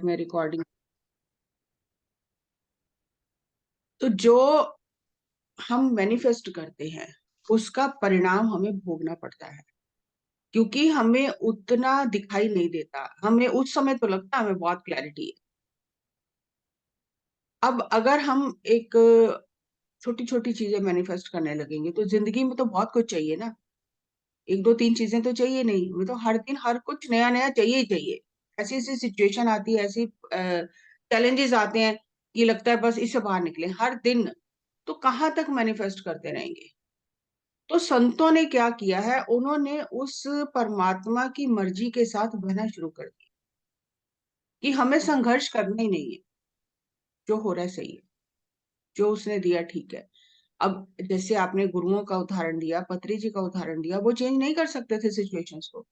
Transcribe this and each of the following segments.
में रिकॉर्डिंग। तो जो हम मैनिफेस्ट करते हैं उसका परिणाम हमें भोगना पड़ता है, क्योंकि हमें उतना दिखाई नहीं देता। हमें उस समय तो लगता है हमें बहुत क्लैरिटी है। अब अगर हम एक छोटी छोटी चीजें मैनिफेस्ट करने लगेंगे तो जिंदगी में तो बहुत कुछ चाहिए ना। एक दो तीन चीजें तो चाहिए नहीं, हमें तो हर दिन हर कुछ नया नया चाहिए ही चाहिए। ऐसी ऐसी सिचुएशन आती है, ऐसी चैलेंजेस आते हैं कि लगता है बस इससे बाहर निकले हर दिन। तो कहाँ तक मैनिफेस्ट करते रहेंगे। तो संतों ने क्या किया है, उन्होंने उस परमात्मा की मर्जी के साथ बहना शुरू कर दिया कि हमें संघर्ष करना ही नहीं है। जो हो रहा है सही है, जो उसने दिया ठीक है। अब जैसे आपने गुरुओं का उदाहरण दिया, पत्री जी का उदाहरण दिया, वो चेंज नहीं कर सकते थे सिचुएशंस को,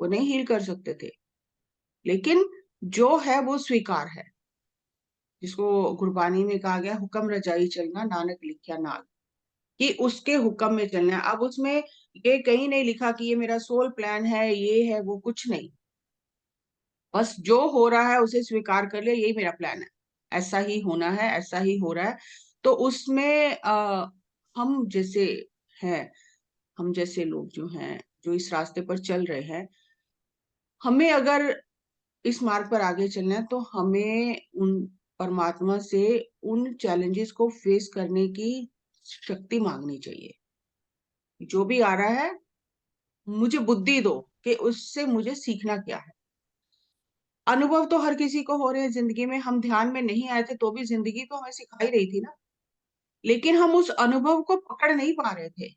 वो नहीं हील कर सकते थे। लेकिन जो है वो स्वीकार है, जिसको गुरबानी में कहा गया हुक्म रजाई चलना नानक लिखया नाल, कि उसके हुक्म में चलना है। अब उसमें ये कहीं नहीं लिखा कि ये मेरा सोल प्लान है, ये है वो, कुछ नहीं। बस जो हो रहा है उसे स्वीकार कर लिया, यही मेरा प्लान है, ऐसा ही होना है, ऐसा ही हो रहा है। तो उसमें हम जैसे हैं, हम जैसे लोग जो हैं, जो इस रास्ते पर चल रहे हैं, हमें अगर इस मार्ग पर आगे चलना है तो हमें उन परमात्मा से उन चैलेंजेस को फेस करने की शक्ति मांगनी चाहिए। जो भी आ रहा है मुझे बुद्धि दो कि उससे मुझे सीखना क्या है। अनुभव तो हर किसी को हो रहे हैं जिंदगी में। हम ध्यान में नहीं आए थे तो भी जिंदगी तो हमें सिखाई रही थी ना, लेकिन हम उस अनुभव को पकड़ नहीं पा रहे थे।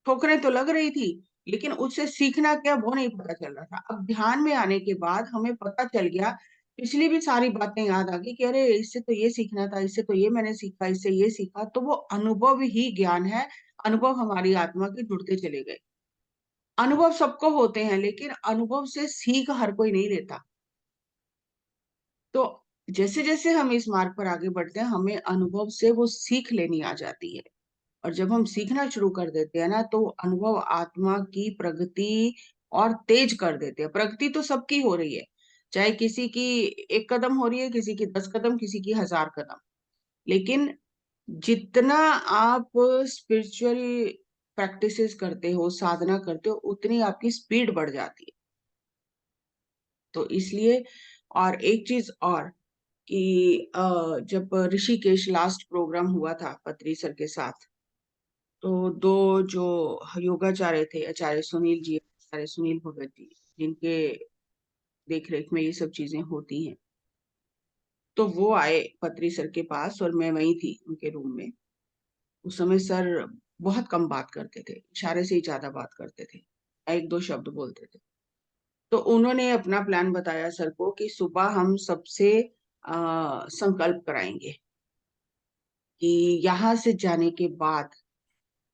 ठोकरें तो लग रही थी, लेकिन उससे सीखना क्या वो नहीं पता चल रहा था। अब ध्यान में आने के बाद हमें पता चल गया, पिछली भी सारी बातें याद आ गई कि अरे इससे तो ये सीखना था, इससे तो ये मैंने सीखा, इससे ये सीखा। तो वो अनुभव ही ज्ञान है। अनुभव हमारी आत्मा के जुड़ते चले गए। अनुभव सबको होते हैं, लेकिन अनुभव से सीख हर कोई नहीं लेता। तो जैसे जैसे हम इस मार्ग पर आगे बढ़ते हैं, हमें अनुभव से वो सीख लेनी आ जाती है। और जब हम सीखना शुरू कर देते हैं ना, तो अनुभव आत्मा की प्रगति और तेज कर देते हैं। प्रगति तो सबकी हो रही है, चाहे किसी की 1 कदम हो रही है, किसी की 10 कदम, किसी की 1000 कदम। लेकिन जितना आप स्पिरिचुअल प्रैक्टिसेस करते हो, साधना करते हो, उतनी आपकी स्पीड बढ़ जाती है। तो इसलिए, और एक चीज और कि जब ऋषिकेश लास्ट प्रोग्राम हुआ था पत्री सर के साथ, तो दो जो योगाचार्य थे, आचार्य सुनील जी, आचार्य सुनील भगत जी, जिनके देख रेख में ये सब चीजें होती हैं, तो वो आए पत्री सर के पास और मैं वही थी उनके रूम में। उस समय सर बहुत कम बात करते थे, इशारे से ही ज्यादा बात करते थे, एक दो शब्द बोलते थे। तो उन्होंने अपना प्लान बताया सर को कि सुबह हम सबसे संकल्प कराएंगे कि यहाँ से जाने के बाद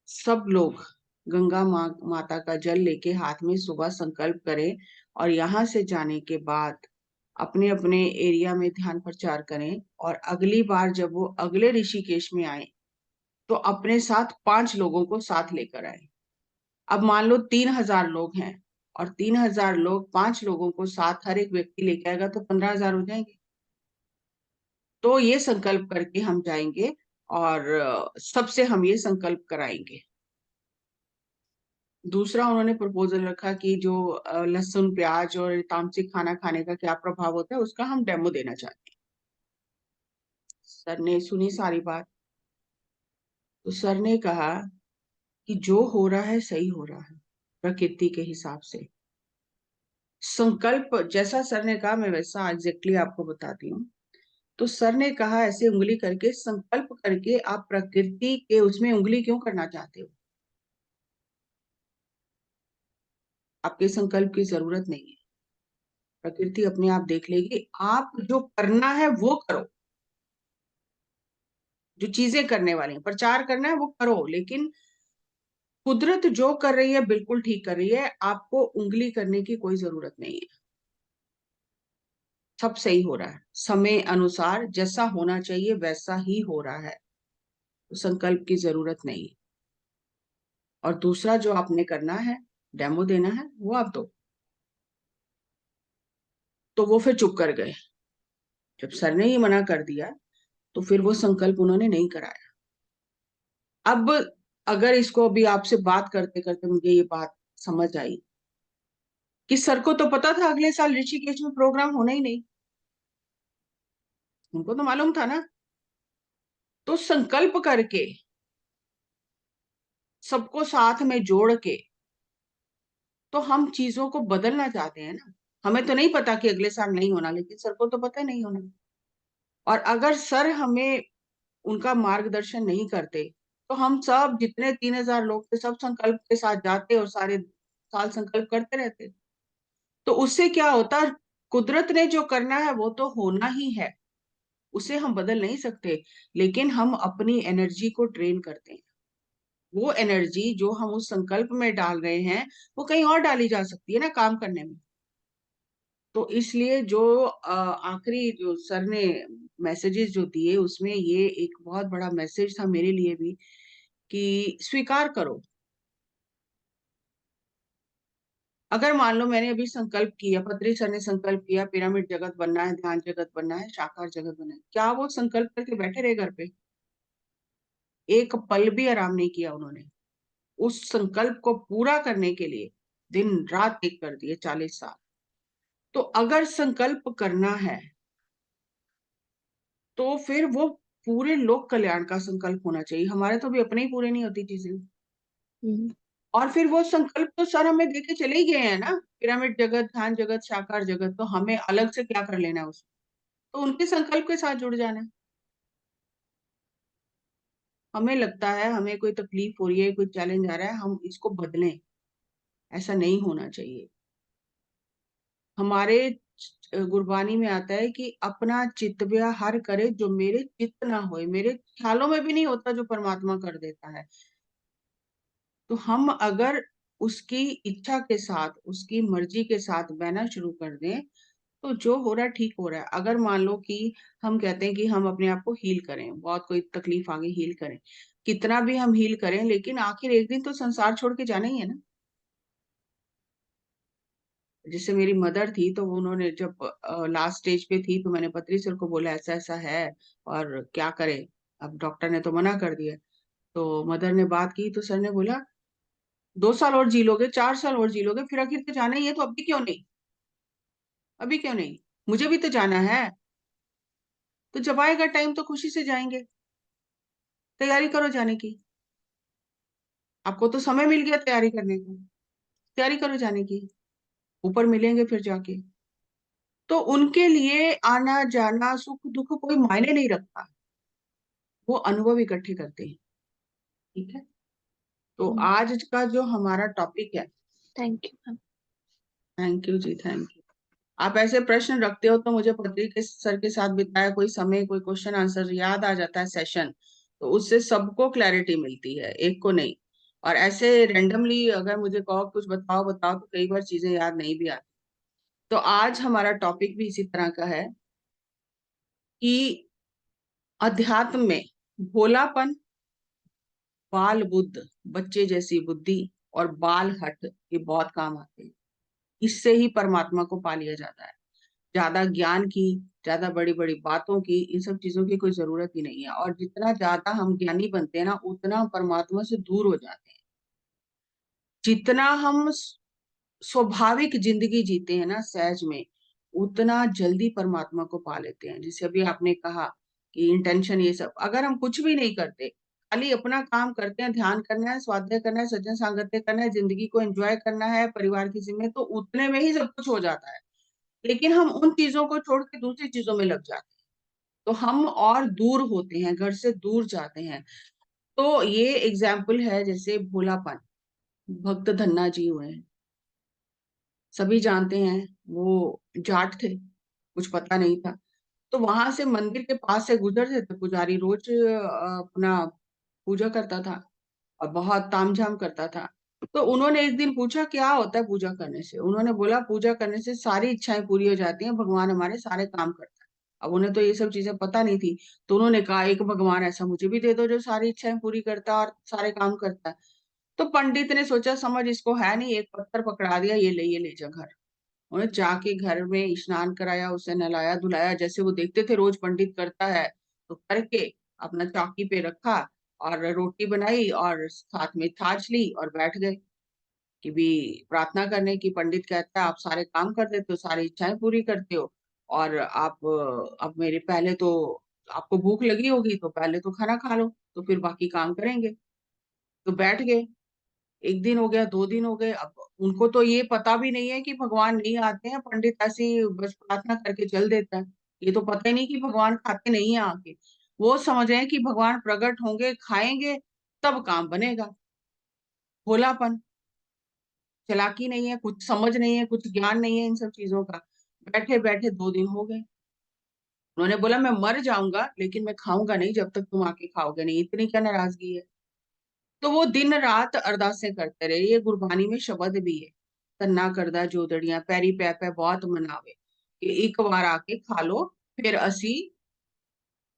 सब लोग गंगा माता का जल लेके हाथ में सुबह संकल्प करें, और यहाँ से जाने के बाद अपने अपने एरिया में ध्यान प्रचार करें। और अगली बार जब वो अगले ऋषिकेश में आए तो अपने साथ 5 लोगों को साथ लेकर आए। अब मान लो 3000 लोग हैं, और 3000 लोग 5 लोगों को साथ हर एक व्यक्ति लेके आएगा तो 15,000 हो जाएंगे। तो ये संकल्प करके हम जाएंगे, और सबसे हम ये संकल्प कराएंगे। दूसरा उन्होंने प्रपोजल रखा कि जो लहसुन प्याज और तामसिक खाना खाने का क्या प्रभाव होता है, उसका हम डेमो देना चाहते हैं। सर ने सुनी सारी बात, तो सर ने कहा कि जो हो रहा है सही हो रहा है, प्रकृति के हिसाब से। संकल्प जैसा सर ने कहा, मैं वैसा एग्जैक्टली आपको बताती हूँ। तो सर ने कहा ऐसे उंगली करके संकल्प करके, आप प्रकृति के उसमें उंगली क्यों करना चाहते हो? आपके संकल्प की जरूरत नहीं है, प्रकृति अपने आप देख लेगी। आप जो करना है वो करो, जो चीजें करने वाली हैं, प्रचार करना है वो करो, लेकिन कुदरत जो कर रही है बिल्कुल ठीक कर रही है। आपको उंगली करने की कोई जरूरत नहीं है। सब सही हो रहा है, समय अनुसार जैसा होना चाहिए वैसा ही हो रहा है। तो संकल्प की जरूरत नहीं। और दूसरा जो आपने करना है, डेमो देना है, वो आप दो। तो वो फिर चुप कर गए। जब सर ने ही मना कर दिया तो फिर वो संकल्प उन्होंने नहीं कराया। अब अगर इसको अभी आपसे बात करते करते मुझे ये बात समझ आई कि सर को तो पता था अगले साल ऋषिकेश में प्रोग्राम होना ही नहीं, उनको तो मालूम था ना। तो संकल्प करके, सबको साथ में जोड़ के, तो हम चीजों को बदलना चाहते हैं ना। हमें तो नहीं पता कि अगले साल नहीं होना, लेकिन सर को तो पता नहीं होना। और अगर सर हमें उनका मार्गदर्शन नहीं करते तो हम सब जितने 3,000 लोग थे सब संकल्प के साथ जाते और सारे साल संकल्प करते रहते। तो उससे क्या होता, कुदरत ने जो करना है वो तो होना ही है, उसे हम बदल नहीं सकते। लेकिन हम अपनी एनर्जी को ट्रेन करते हैं। वो एनर्जी जो हम उस संकल्प में डाल रहे हैं वो कहीं और डाली जा सकती है ना काम करने में। तो इसलिए जो आखिरी जो सर ने मैसेजेस जो दिए उसमें ये एक बहुत बड़ा मैसेज था मेरे लिए भी, कि स्वीकार करो। अगर मान लो मैंने अभी संकल्प किया, पत्री सर ने संकल्प किया पिरामिड जगत बनना है, ध्यान जगत बनना है, साकार जगत बनना है, क्या वो संकल्प करके बैठे रहे घर पे? एक पल भी आराम नहीं किया उन्होंने। उस संकल्प को पूरा करने के लिए दिन रात एक कर दिए 40 साल। तो अगर संकल्प करना है तो फिर वो पूरे लोक कल्याण का संकल्प होना चाहिए। हमारे तो भी अपने ही पूरे नहीं होती चीजें। हम्म। और फिर वो संकल्प तो सर हमें देके चले ही गए हैं ना, पिरामिड जगत, ध्यान जगत, साकार जगत, तो हमें अलग से क्या कर लेना है उसमें? तो उनके संकल्प के साथ जुड़ जाना है। हमें लगता है हमें कोई तकलीफ हो रही है, कोई चैलेंज आ रहा है, हम इसको बदलें, ऐसा नहीं होना चाहिए। हमारे गुरबानी में आता है कि अपना चित्त हर करे जो मेरे चित्त ना होए, मेरे ख्यालों में भी नहीं होता जो परमात्मा कर देता है। तो हम अगर उसकी इच्छा के साथ, उसकी मर्जी के साथ बहना शुरू कर दें तो जो हो रहा है ठीक हो रहा है। अगर मान लो कि हम कहते हैं कि हम अपने आप को हील करें, बहुत कोई तकलीफ आ गई, हील करें, कितना भी हम हील करें लेकिन आखिर एक दिन तो संसार छोड़ के जाना ही है ना। जैसे मेरी मदर थी तो उन्होंने जब लास्ट स्टेज पे थी तो मैंने पत्री सर को बोला ऐसा ऐसा है और क्या करें, अब डॉक्टर ने तो मना कर दिया। तो मदर ने बात की तो सर ने बोला 2 साल और जी लोगे, 4 साल और जी लोगे, फिर आखिर तो जाना ही है, तो अभी क्यों नहीं? अभी क्यों नहीं? मुझे भी तो जाना है। तो जब आएगा टाइम तो खुशी से जाएंगे। तैयारी करो जाने की। आपको तो समय मिल गया तैयारी करने का, तैयारी करो जाने की। ऊपर मिलेंगे फिर जाके। तो उनके लिए आना जाना सुख दुख कोई मायने नहीं रखता, वो अनुभव इकट्ठे करते हैं। ठीक है। तो आज का जो हमारा टॉपिक है, thank you ma'am. Thank you जी, थैंक यू। आप ऐसे प्रश्न रखते हो तो मुझे पत्री के सर के साथ बिताया कोई समय, कोई क्वेश्चन आंसर याद आ जाता है सेशन, तो उससे सबको क्लैरिटी मिलती है, एक को नहीं। और ऐसे रेंडमली अगर मुझे कहो कुछ बताओ बताओ तो कई बार चीजें याद नहीं भी आती। तो आज हमारा टॉपिक भी इसी तरह का है कि अध्यात्म में भोलापन, बाल बुद्ध, बच्चे जैसी बुद्धि और बाल हट ये बहुत काम आते हैं। इससे ही परमात्मा को पा लिया जाता है। ज्यादा ज्ञान की, ज्यादा बड़ी बड़ी बातों की, इन सब चीजों की कोई जरूरत ही नहीं है। और जितना ज्यादा हम ज्ञानी बनते हैं ना उतना परमात्मा से दूर हो जाते हैं। जितना हम स्वाभाविक जिंदगी जीते हैं ना सहज में, उतना जल्दी परमात्मा को पा लेते हैं। जैसे अभी आपने कहा कि इंटेंशन, ये सब अगर हम कुछ भी नहीं करते, खाली अपना काम करते हैं, ध्यान करना है, स्वाध्याय करना है, सज्जन सांगत्य करना है, जिंदगी को एंजॉय करना है, परिवार की जिम्मे, तो उतने में ही सब कुछ हो जाता है। लेकिन हम उन चीजों को छोड़ के दूसरी चीजों में लग जाते हैं तो हम और दूर होते हैं, घर से दूर जाते हैं। तो ये एग्जाम्पल है जैसे भोलापन। भक्त धन्ना जी हुए हैं, सभी जानते हैं। वो जाट थे, कुछ पता नहीं था। तो वहां से मंदिर के पास से गुजरते थे, पुजारी रोज अपना पूजा करता था और बहुत तामझाम करता था। तो उन्होंने एक दिन पूछा क्या होता है पूजा करने से। उन्होंने बोला पूजा करने से सारी इच्छाएं पूरी हो जाती हैं, भगवान हमारे सारे काम करता है। अब उन्हें तो ये सब चीजें पता नहीं थी। तो उन्होंने कहा एक भगवान ऐसा मुझे भी दे दो जो सारी इच्छाएं पूरी करता है और सारे काम करता है। तो पंडित ने सोचा समझ इसको है नहीं, एक पत्थर पकड़ा दिया, ये ले जा घर। उन्हें जाके घर में स्नान कराया, उसे नहलाया धुलाया, जैसे वो देखते थे रोज पंडित करता है, तो करके अपना चौकी पे रखा और रोटी बनाई और साथ में छाछ ली और बैठ गए कि भी प्रार्थना करने की। पंडित कहता है आप सारे काम कर देते हो, सारी इच्छाएं पूरी करते हो, और आप अब मेरे पहले तो आपको भूख लगी होगी तो पहले तो खाना खा लो, तो फिर बाकी काम करेंगे। तो बैठ गए। एक दिन हो गया, 2 दिन हो गए, अब उनको तो ये पता भी नहीं है कि भगवान नहीं आते हैं, पंडित ऐसे ही बस प्रार्थना करके चल देता है। ये तो पता ही नहीं कि भगवान खाते नहीं है आके। वो समझ रहे हैं कि भगवान प्रकट होंगे, खाएंगे, तब काम बनेगा। भोलापन, चालाकी नहीं है, कुछ समझ नहीं है, कुछ ज्ञान नहीं है इन सब चीजों का। बैठे बैठे 2 दिन हो गए। उन्होंने बोला मैं मर जाऊंगा लेकिन मैं खाऊंगा नहीं जब तक तुम आके खाओगे नहीं। इतनी क्या नाराजगी है। तो वो दिन रात अरदासें करते रहे। ये गुरबानी में शब्द भी है, तन्ना करदा जोदड़ियां पैरी पै पै बहुत मनावे, कि एक बार आके खा लो, फिर असी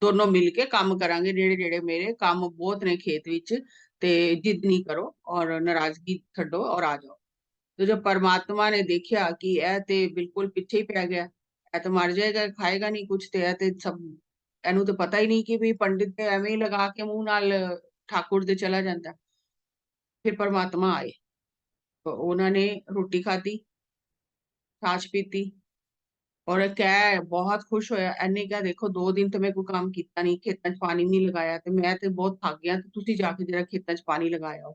दोनों मिल के काम करांगे। नेड़े नेड़े मेरे काम बहुत ने खेत विच, ते जिद नहीं करो और नाराजगी छड्डो और आ जाओ। तो जब परमात्मा ने देखा कि यह ते बिल्कुल पिछे ही पै गया, यह तो मर जाएगा, खाएगा नहीं कुछ, ते यह ते सब एनू तो पता ही नहीं कि भी पंडित ते एवें ही लगा के मुंह नाल ठाकुर दे चला जाता। फिर परमात्मा आए, तो उन्होंने रोटी खाधी, छाछ पीती, और कह बहुत खुश होया। एने क्या देखो 2 दिन तो मैं कोई काम किया नहीं, खेतों च पानी नहीं लगाया, तो मैं तो बहुत थक गया, तो तुसी जाके जरा खेतों च पानी लगाया हो।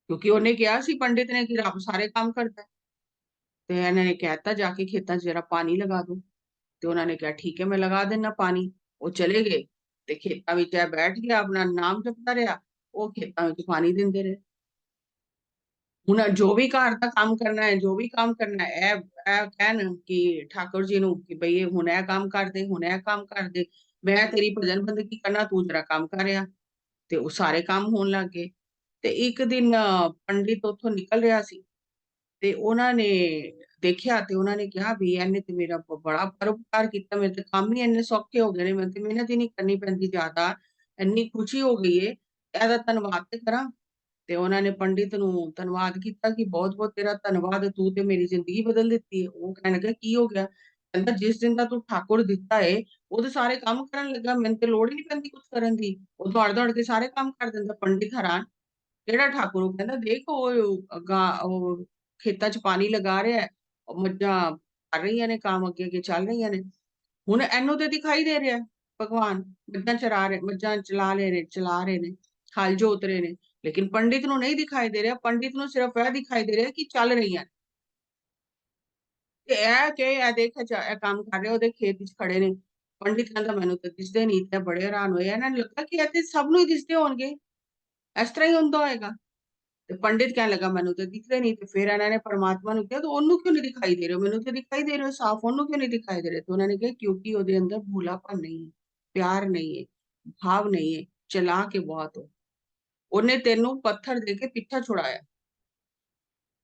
क्योंकि उन्हें कहा सी पंडित ने कि रब सारे काम करता है। तो इन्होंने कहता जाके खेतों च जरा पानी लगा दो। तो उन्होंने कहा ठीक है मैं लगा देना पानी। वो चले गए, ते खेतों में बैठ गया, अपना नाम जपता रहा, वो खेतों में पानी देंदे रहे। ਹੁਣ ਜੋ ਵੀ ਘਰ ਦਾ ਕੰਮ ਕਰਨਾ ਹੈ, ਜੋ ਵੀ ਕੰਮ ਕਰਨਾ ਹੈ, ਇਹ ਕਹਿਣ ਕਿ ਠਾਕੁਰ ਜੀ ਨੂੰ ਕਿ ਬਈ ਹੁਣ ਇਹ ਕੰਮ ਕਰ ਦੇ, ਹੁਣ ਇਹ ਕੰਮ ਕਰ ਦੇ, ਮੈਂ ਤੇਰੀ ਭਜਨ ਬੰਦਗੀ ਕਰਨਾ, ਤੂੰ ਜਰਾ ਕੰਮ ਕਰਿਆ। ਤੇ ਉਹ ਸਾਰੇ ਕੰਮ ਹੋਣ ਲੱਗ ਗਏ। ਤੇ ਇੱਕ ਦਿਨ ਪੰਡਿਤ ਉੱਥੋਂ ਨਿਕਲ ਰਿਹਾ ਸੀ, ਤੇ ਉਹਨਾਂ ਨੇ ਦੇਖਿਆ, ਤੇ ਉਹਨਾਂ ਨੇ ਕਿਹਾ ਵੀ ਇਹਨੇ ਤੇ ਮੇਰਾ ਬੜਾ ਪਰਉਪਕਾਰ ਕੀਤਾ, ਮੇਰੇ ਤੇ ਕੰਮ ਹੀ ਇੰਨੇ ਸੌਖੇ ਹੋ ਗਏ ਨੇ, ਮੈਨੂੰ ਤੇ ਮਿਹਨਤ ਹੀ ਨਹੀਂ ਕਰਨੀ ਪੈਂਦੀ ਜ਼ਿਆਦਾ, ਇੰਨੀ ਖੁਸ਼ੀ ਹੋ ਗਈ ਏ, ਇਹਦਾ ਧੰਨਵਾਦ ਤੇ ਕਰਾਂ। ਤੇ ਉਹਨਾਂ ਨੇ ਪੰਡਿਤ ਨੂੰ ਧੰਨਵਾਦ ਕੀਤਾ ਕਿ ਬਹੁਤ ਬਹੁਤ ਤੇਰਾ ਧੰਨਵਾਦ, ਤੂੰ ਤੇ ਮੇਰੀ ਜ਼ਿੰਦਗੀ ਬਦਲ ਦਿੱਤੀ ਹੈ। ਉਹ ਕਹਿਣ ਲੱਗਾ ਕੀ ਹੋ ਗਿਆ। ਕਹਿੰਦਾ ਜਿਸ ਦਿਨ ਦਾ ਤੂੰ ਠਾਕੁਰ ਦਿੱਤਾ ਏ, ਉਹਦੇ ਸਾਰੇ ਕੰਮ ਕਰਨ ਲੱਗਾ, ਮੈਨੂੰ ਤੇ ਲੋੜ ਹੀ ਨਹੀਂ ਪੈਂਦੀ ਕੁਝ ਕਰਨ ਦੀ, ਉਹ ਦੌੜ ਦੌੜ ਕੇ ਸਾਰੇ ਕੰਮ ਕਰ ਦਿੰਦਾ। ਪੰਡਿਤ ਹੈਰਾਨ, ਕਿਹੜਾ ਠਾਕੁਰ। ਉਹ ਕਹਿੰਦਾ ਦੇਖ ਉਹ ਖੇਤਾਂ 'ਚ ਪਾਣੀ ਲਗਾ ਰਿਹਾ ਹੈ, ਉਹ ਮੱਝਾਂ ਕਰ ਰਹੀਆਂ ਨੇ ਕੰਮ, ਅੱਗੇ ਅੱਗੇ ਚੱਲ ਰਹੀਆਂ ਨੇ। ਹੁਣ ਇਹਨੂੰ ਤੇ ਦਿਖਾਈ ਦੇ ਰਿਹਾ ਭਗਵਾਨ, ਮੱਝਾਂ ਚਲਾ ਰਹੇ ਨੇ, ਹਲ ਜੋਤ ਰਹੇ ਨੇ, ਲੇਕਿਨ ਪੰਡਿਤ ਨੂੰ ਨਹੀਂ ਦਿਖਾਈ ਦੇ ਰਿਹਾ। ਪੰਡਿਤ ਨੂੰ ਸਿਰਫ ਇਹ ਦਿਖਾਈ ਦੇ ਰਿਹਾ ਕਿ ਚੱਲ ਰਹੀਆਂ। ਤੇ ਇਹ ਕਿ ਇਹ ਦੇਖ ਇਹ ਕੰਮ ਕਰ ਰਹੇ, ਉਹਦੇ ਖੇਤ ਵਿੱਚ ਖੜੇ ਨੇ। ਪੰਡਿਤ ਕਹਿੰਦਾ ਮੈਨੂੰ ਤਾਂ ਦਿਸਦੇ ਨਹੀਂ। ਤੇ ਬੜੇ ਹੈਰਾਨ ਹੋਏ, ਇਹਨਾਂ ਨੂੰ ਲੱਗਾ ਕਿ ਇਹ ਤੇ ਸਭ ਨੂੰ ਹੀ ਦਿਸਦੇ ਹੋਣਗੇ, ਇਸ ਤਰ੍ਹਾਂ ਹੀ ਹੁੰਦਾ ਹੋਏਗਾ। ਤੇ ਪੰਡਿਤ ਕਹਿਣ ਲੱਗਾ ਮੈਨੂੰ ਤਾਂ ਦਿਖਦੇ ਨਹੀਂ। ਤੇ ਫਿਰ ਇਹਨਾਂ ਨੇ ਪਰਮਾਤਮਾ ਨੂੰ ਕਿਹਾ, ਤੇ ਉਹਨੂੰ ਕਿਉਂ ਨਹੀਂ ਦਿਖਾਈ ਦੇ ਰਹੇ, ਮੈਨੂੰ ਤਾਂ ਦਿਖਾਈ ਦੇ ਰਹੇ ਹੋ ਸਾਫ਼, ਉਹਨੂੰ ਕਿਉਂ ਨਹੀਂ ਦਿਖਾਈ ਦੇ ਰਹੇ। ਤੇ ਉਹਨਾਂ ਨੇ ਕਿਹਾ ਕਿਉਂਕਿ ਉਹਦੇ ਅੰਦਰ ਭੋਲਾਪਨ ਨਹੀਂ ਹੈ, ਪਿਆਰ ਨਹੀਂ ਹੈ, ਭਾਵ ਨਹੀਂ ਹੈ, ਚਲਾ ਕੇ ਬਹੁਤ ਹੋ। ਉਹਨੇ ਤੈਨੂੰ ਪੱਥਰ ਦੇ ਕੇ ਪਿੱਛਾ ਛੁਡਾਇਆ,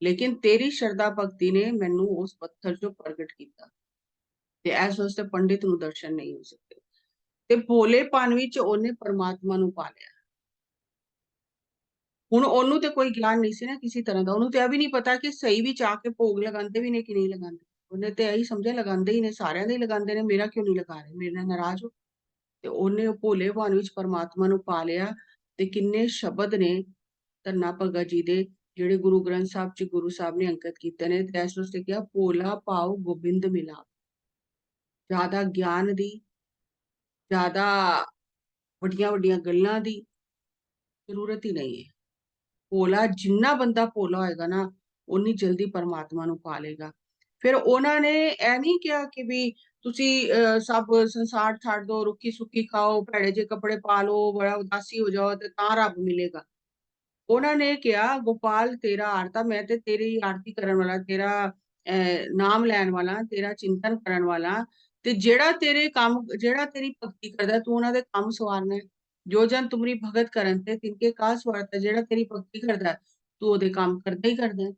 ਲੇਕਿਨ ਤੇਰੀ ਸ਼ਰਧਾ ਭਗਤੀ ਨੇ ਮੈਨੂੰ ਉਸ ਪੱਥਰ ਚੋਂ ਪ੍ਰਗਟ ਕੀਤਾ। ਤੇ ਇਸ ਵਾਸਤੇ ਪੰਡਿਤ ਨੂੰ ਦਰਸ਼ਨ ਨਹੀਂ ਹੋ ਸਕਦੇ। ਤੇ ਭੋਲੇਪਨ ਵਿੱਚ ਉਹਨੇ ਪਰਮਾਤਮਾ ਨੂੰ ਪਾ ਲਿਆ। ਹੁਣ ਉਹਨੂੰ ਤੇ ਕੋਈ ਗਿਆਨ ਨਹੀਂ ਸੀ ਨਾ ਕਿਸੇ ਤਰ੍ਹਾਂ ਦਾ, ਉਹਨੂੰ ਤੇ ਇਹ ਵੀ ਨਹੀਂ ਪਤਾ ਕਿ ਸਹੀ ਵਿੱਚ ਆ ਕੇ ਭੋਗ ਲਗਾਉਂਦੇ ਵੀ ਨੇ ਕਿ ਨਹੀਂ ਲਗਾਉਂਦੇ। ਉਹਨੇ ਤੇ ਇਹੀ ਸਮਝਿਆ ਲਗਾਉਂਦੇ ਹੀ ਨੇ, ਸਾਰਿਆਂ ਦੇ ਹੀ ਲਗਾਉਂਦੇ ਨੇ, ਮੇਰਾ ਕਿਉਂ ਨਹੀਂ ਲਗਾ ਰਹੇ, ਮੇਰੇ ਨਾਲ ਨਾਰਾਜ਼ ਹੋ। ਤੇ ਉਹਨੇ ਉਹ ਭੋਲੇਪਨ ਵਿੱਚ ਪਰਮਾਤਮਾ ਨੂੰ ਪਾ ਲਿਆ। ਤੇ ਕਿੰਨੇ ਸ਼ਬਦ ਨੇ ਧੰਨਾ ਭਗਤ ਜੀ ਦੇ, ਜਿਹੜੇ ਗੁਰੂ ਗ੍ਰੰਥ ਸਾਹਿਬ ਚ ਗੁਰੂ ਸਾਹਿਬ ਨੇ ਅੰਕਿਤ ਕੀਤੇ ਨੇ। ਤੇ ਇਸ ਵਾਸਤੇ ਕਿਹਾ ਭੋਲਾ ਭਾਉ ਗੋਬਿੰਦ ਮਿਲਾ। ਜ਼ਿਆਦਾ ਗਿਆਨ ਦੀ, ਜ਼ਿਆਦਾ ਵੱਡੀਆਂ ਵੱਡੀਆਂ ਗੱਲਾਂ ਦੀ ਜ਼ਰੂਰਤ ਹੀ ਨਹੀਂ ਹੈ। ਭੋਲਾ, ਜਿੰਨਾ ਬੰਦਾ ਭੋਲਾ ਹੋਏਗਾ ਨਾ, ਉਨੀ ਜਲਦੀ ਪਰਮਾਤਮਾ ਨੂੰ ਪਾ ਲੇਗਾ। ਫਿਰ ਉਹਨਾਂ ਨੇ ਇਹ ਨਹੀਂ ਕਿਹਾ ਕਿ ਵੀ ਤੁਸੀਂ ਸਭ ਸੰਸਾਰ ਛੱਡ ਦੋ, ਰੁੱਖੀ ਸੁੱਕੀ ਖਾਓ, ਭੈੜੇ ਜਿਹੇ ਕੱਪੜੇ ਪਾ ਲਓ, ਬੜਾ ਉਦਾਸੀ ਹੋ ਜਾਓ ਤੇ ਤਾਂ ਰੱਬ ਮਿਲੇਗਾ। ਉਹਨਾਂ ਨੇ ਕਿਹਾ ਗੋਪਾਲ ਤੇਰਾ ਆਰਤਾ, ਮੈਂ ਤੇ ਤੇਰੀ ਆਰਤੀ ਕਰਨ ਵਾਲਾ, ਤੇਰਾ ਨਾਮ ਲੈਣ ਵਾਲਾ, ਤੇਰਾ ਚਿੰਤਨ ਕਰਨ ਵਾਲਾ। ਤੇ ਜਿਹੜਾ ਤੇਰੀ ਭਗਤੀ ਕਰਦਾ, ਤੂੰ ਉਹਨਾਂ ਦੇ ਕੰਮ ਸਵਾਰਨਾ ਹੈ। ਜੋ ਜਨ ਤੁਮਰੀ ਭਗਤ ਕਰਨ ਤੇ ਤਿਨਕੇ ਕਾ ਸਵਾਰਤਾ, ਜਿਹੜਾ ਤੇਰੀ ਭਗਤੀ ਕਰਦਾ ਤੂੰ ਉਹਦੇ ਕੰਮ ਕਰਦਾ ਹੀ ਕਰਦਾ ਹੈ।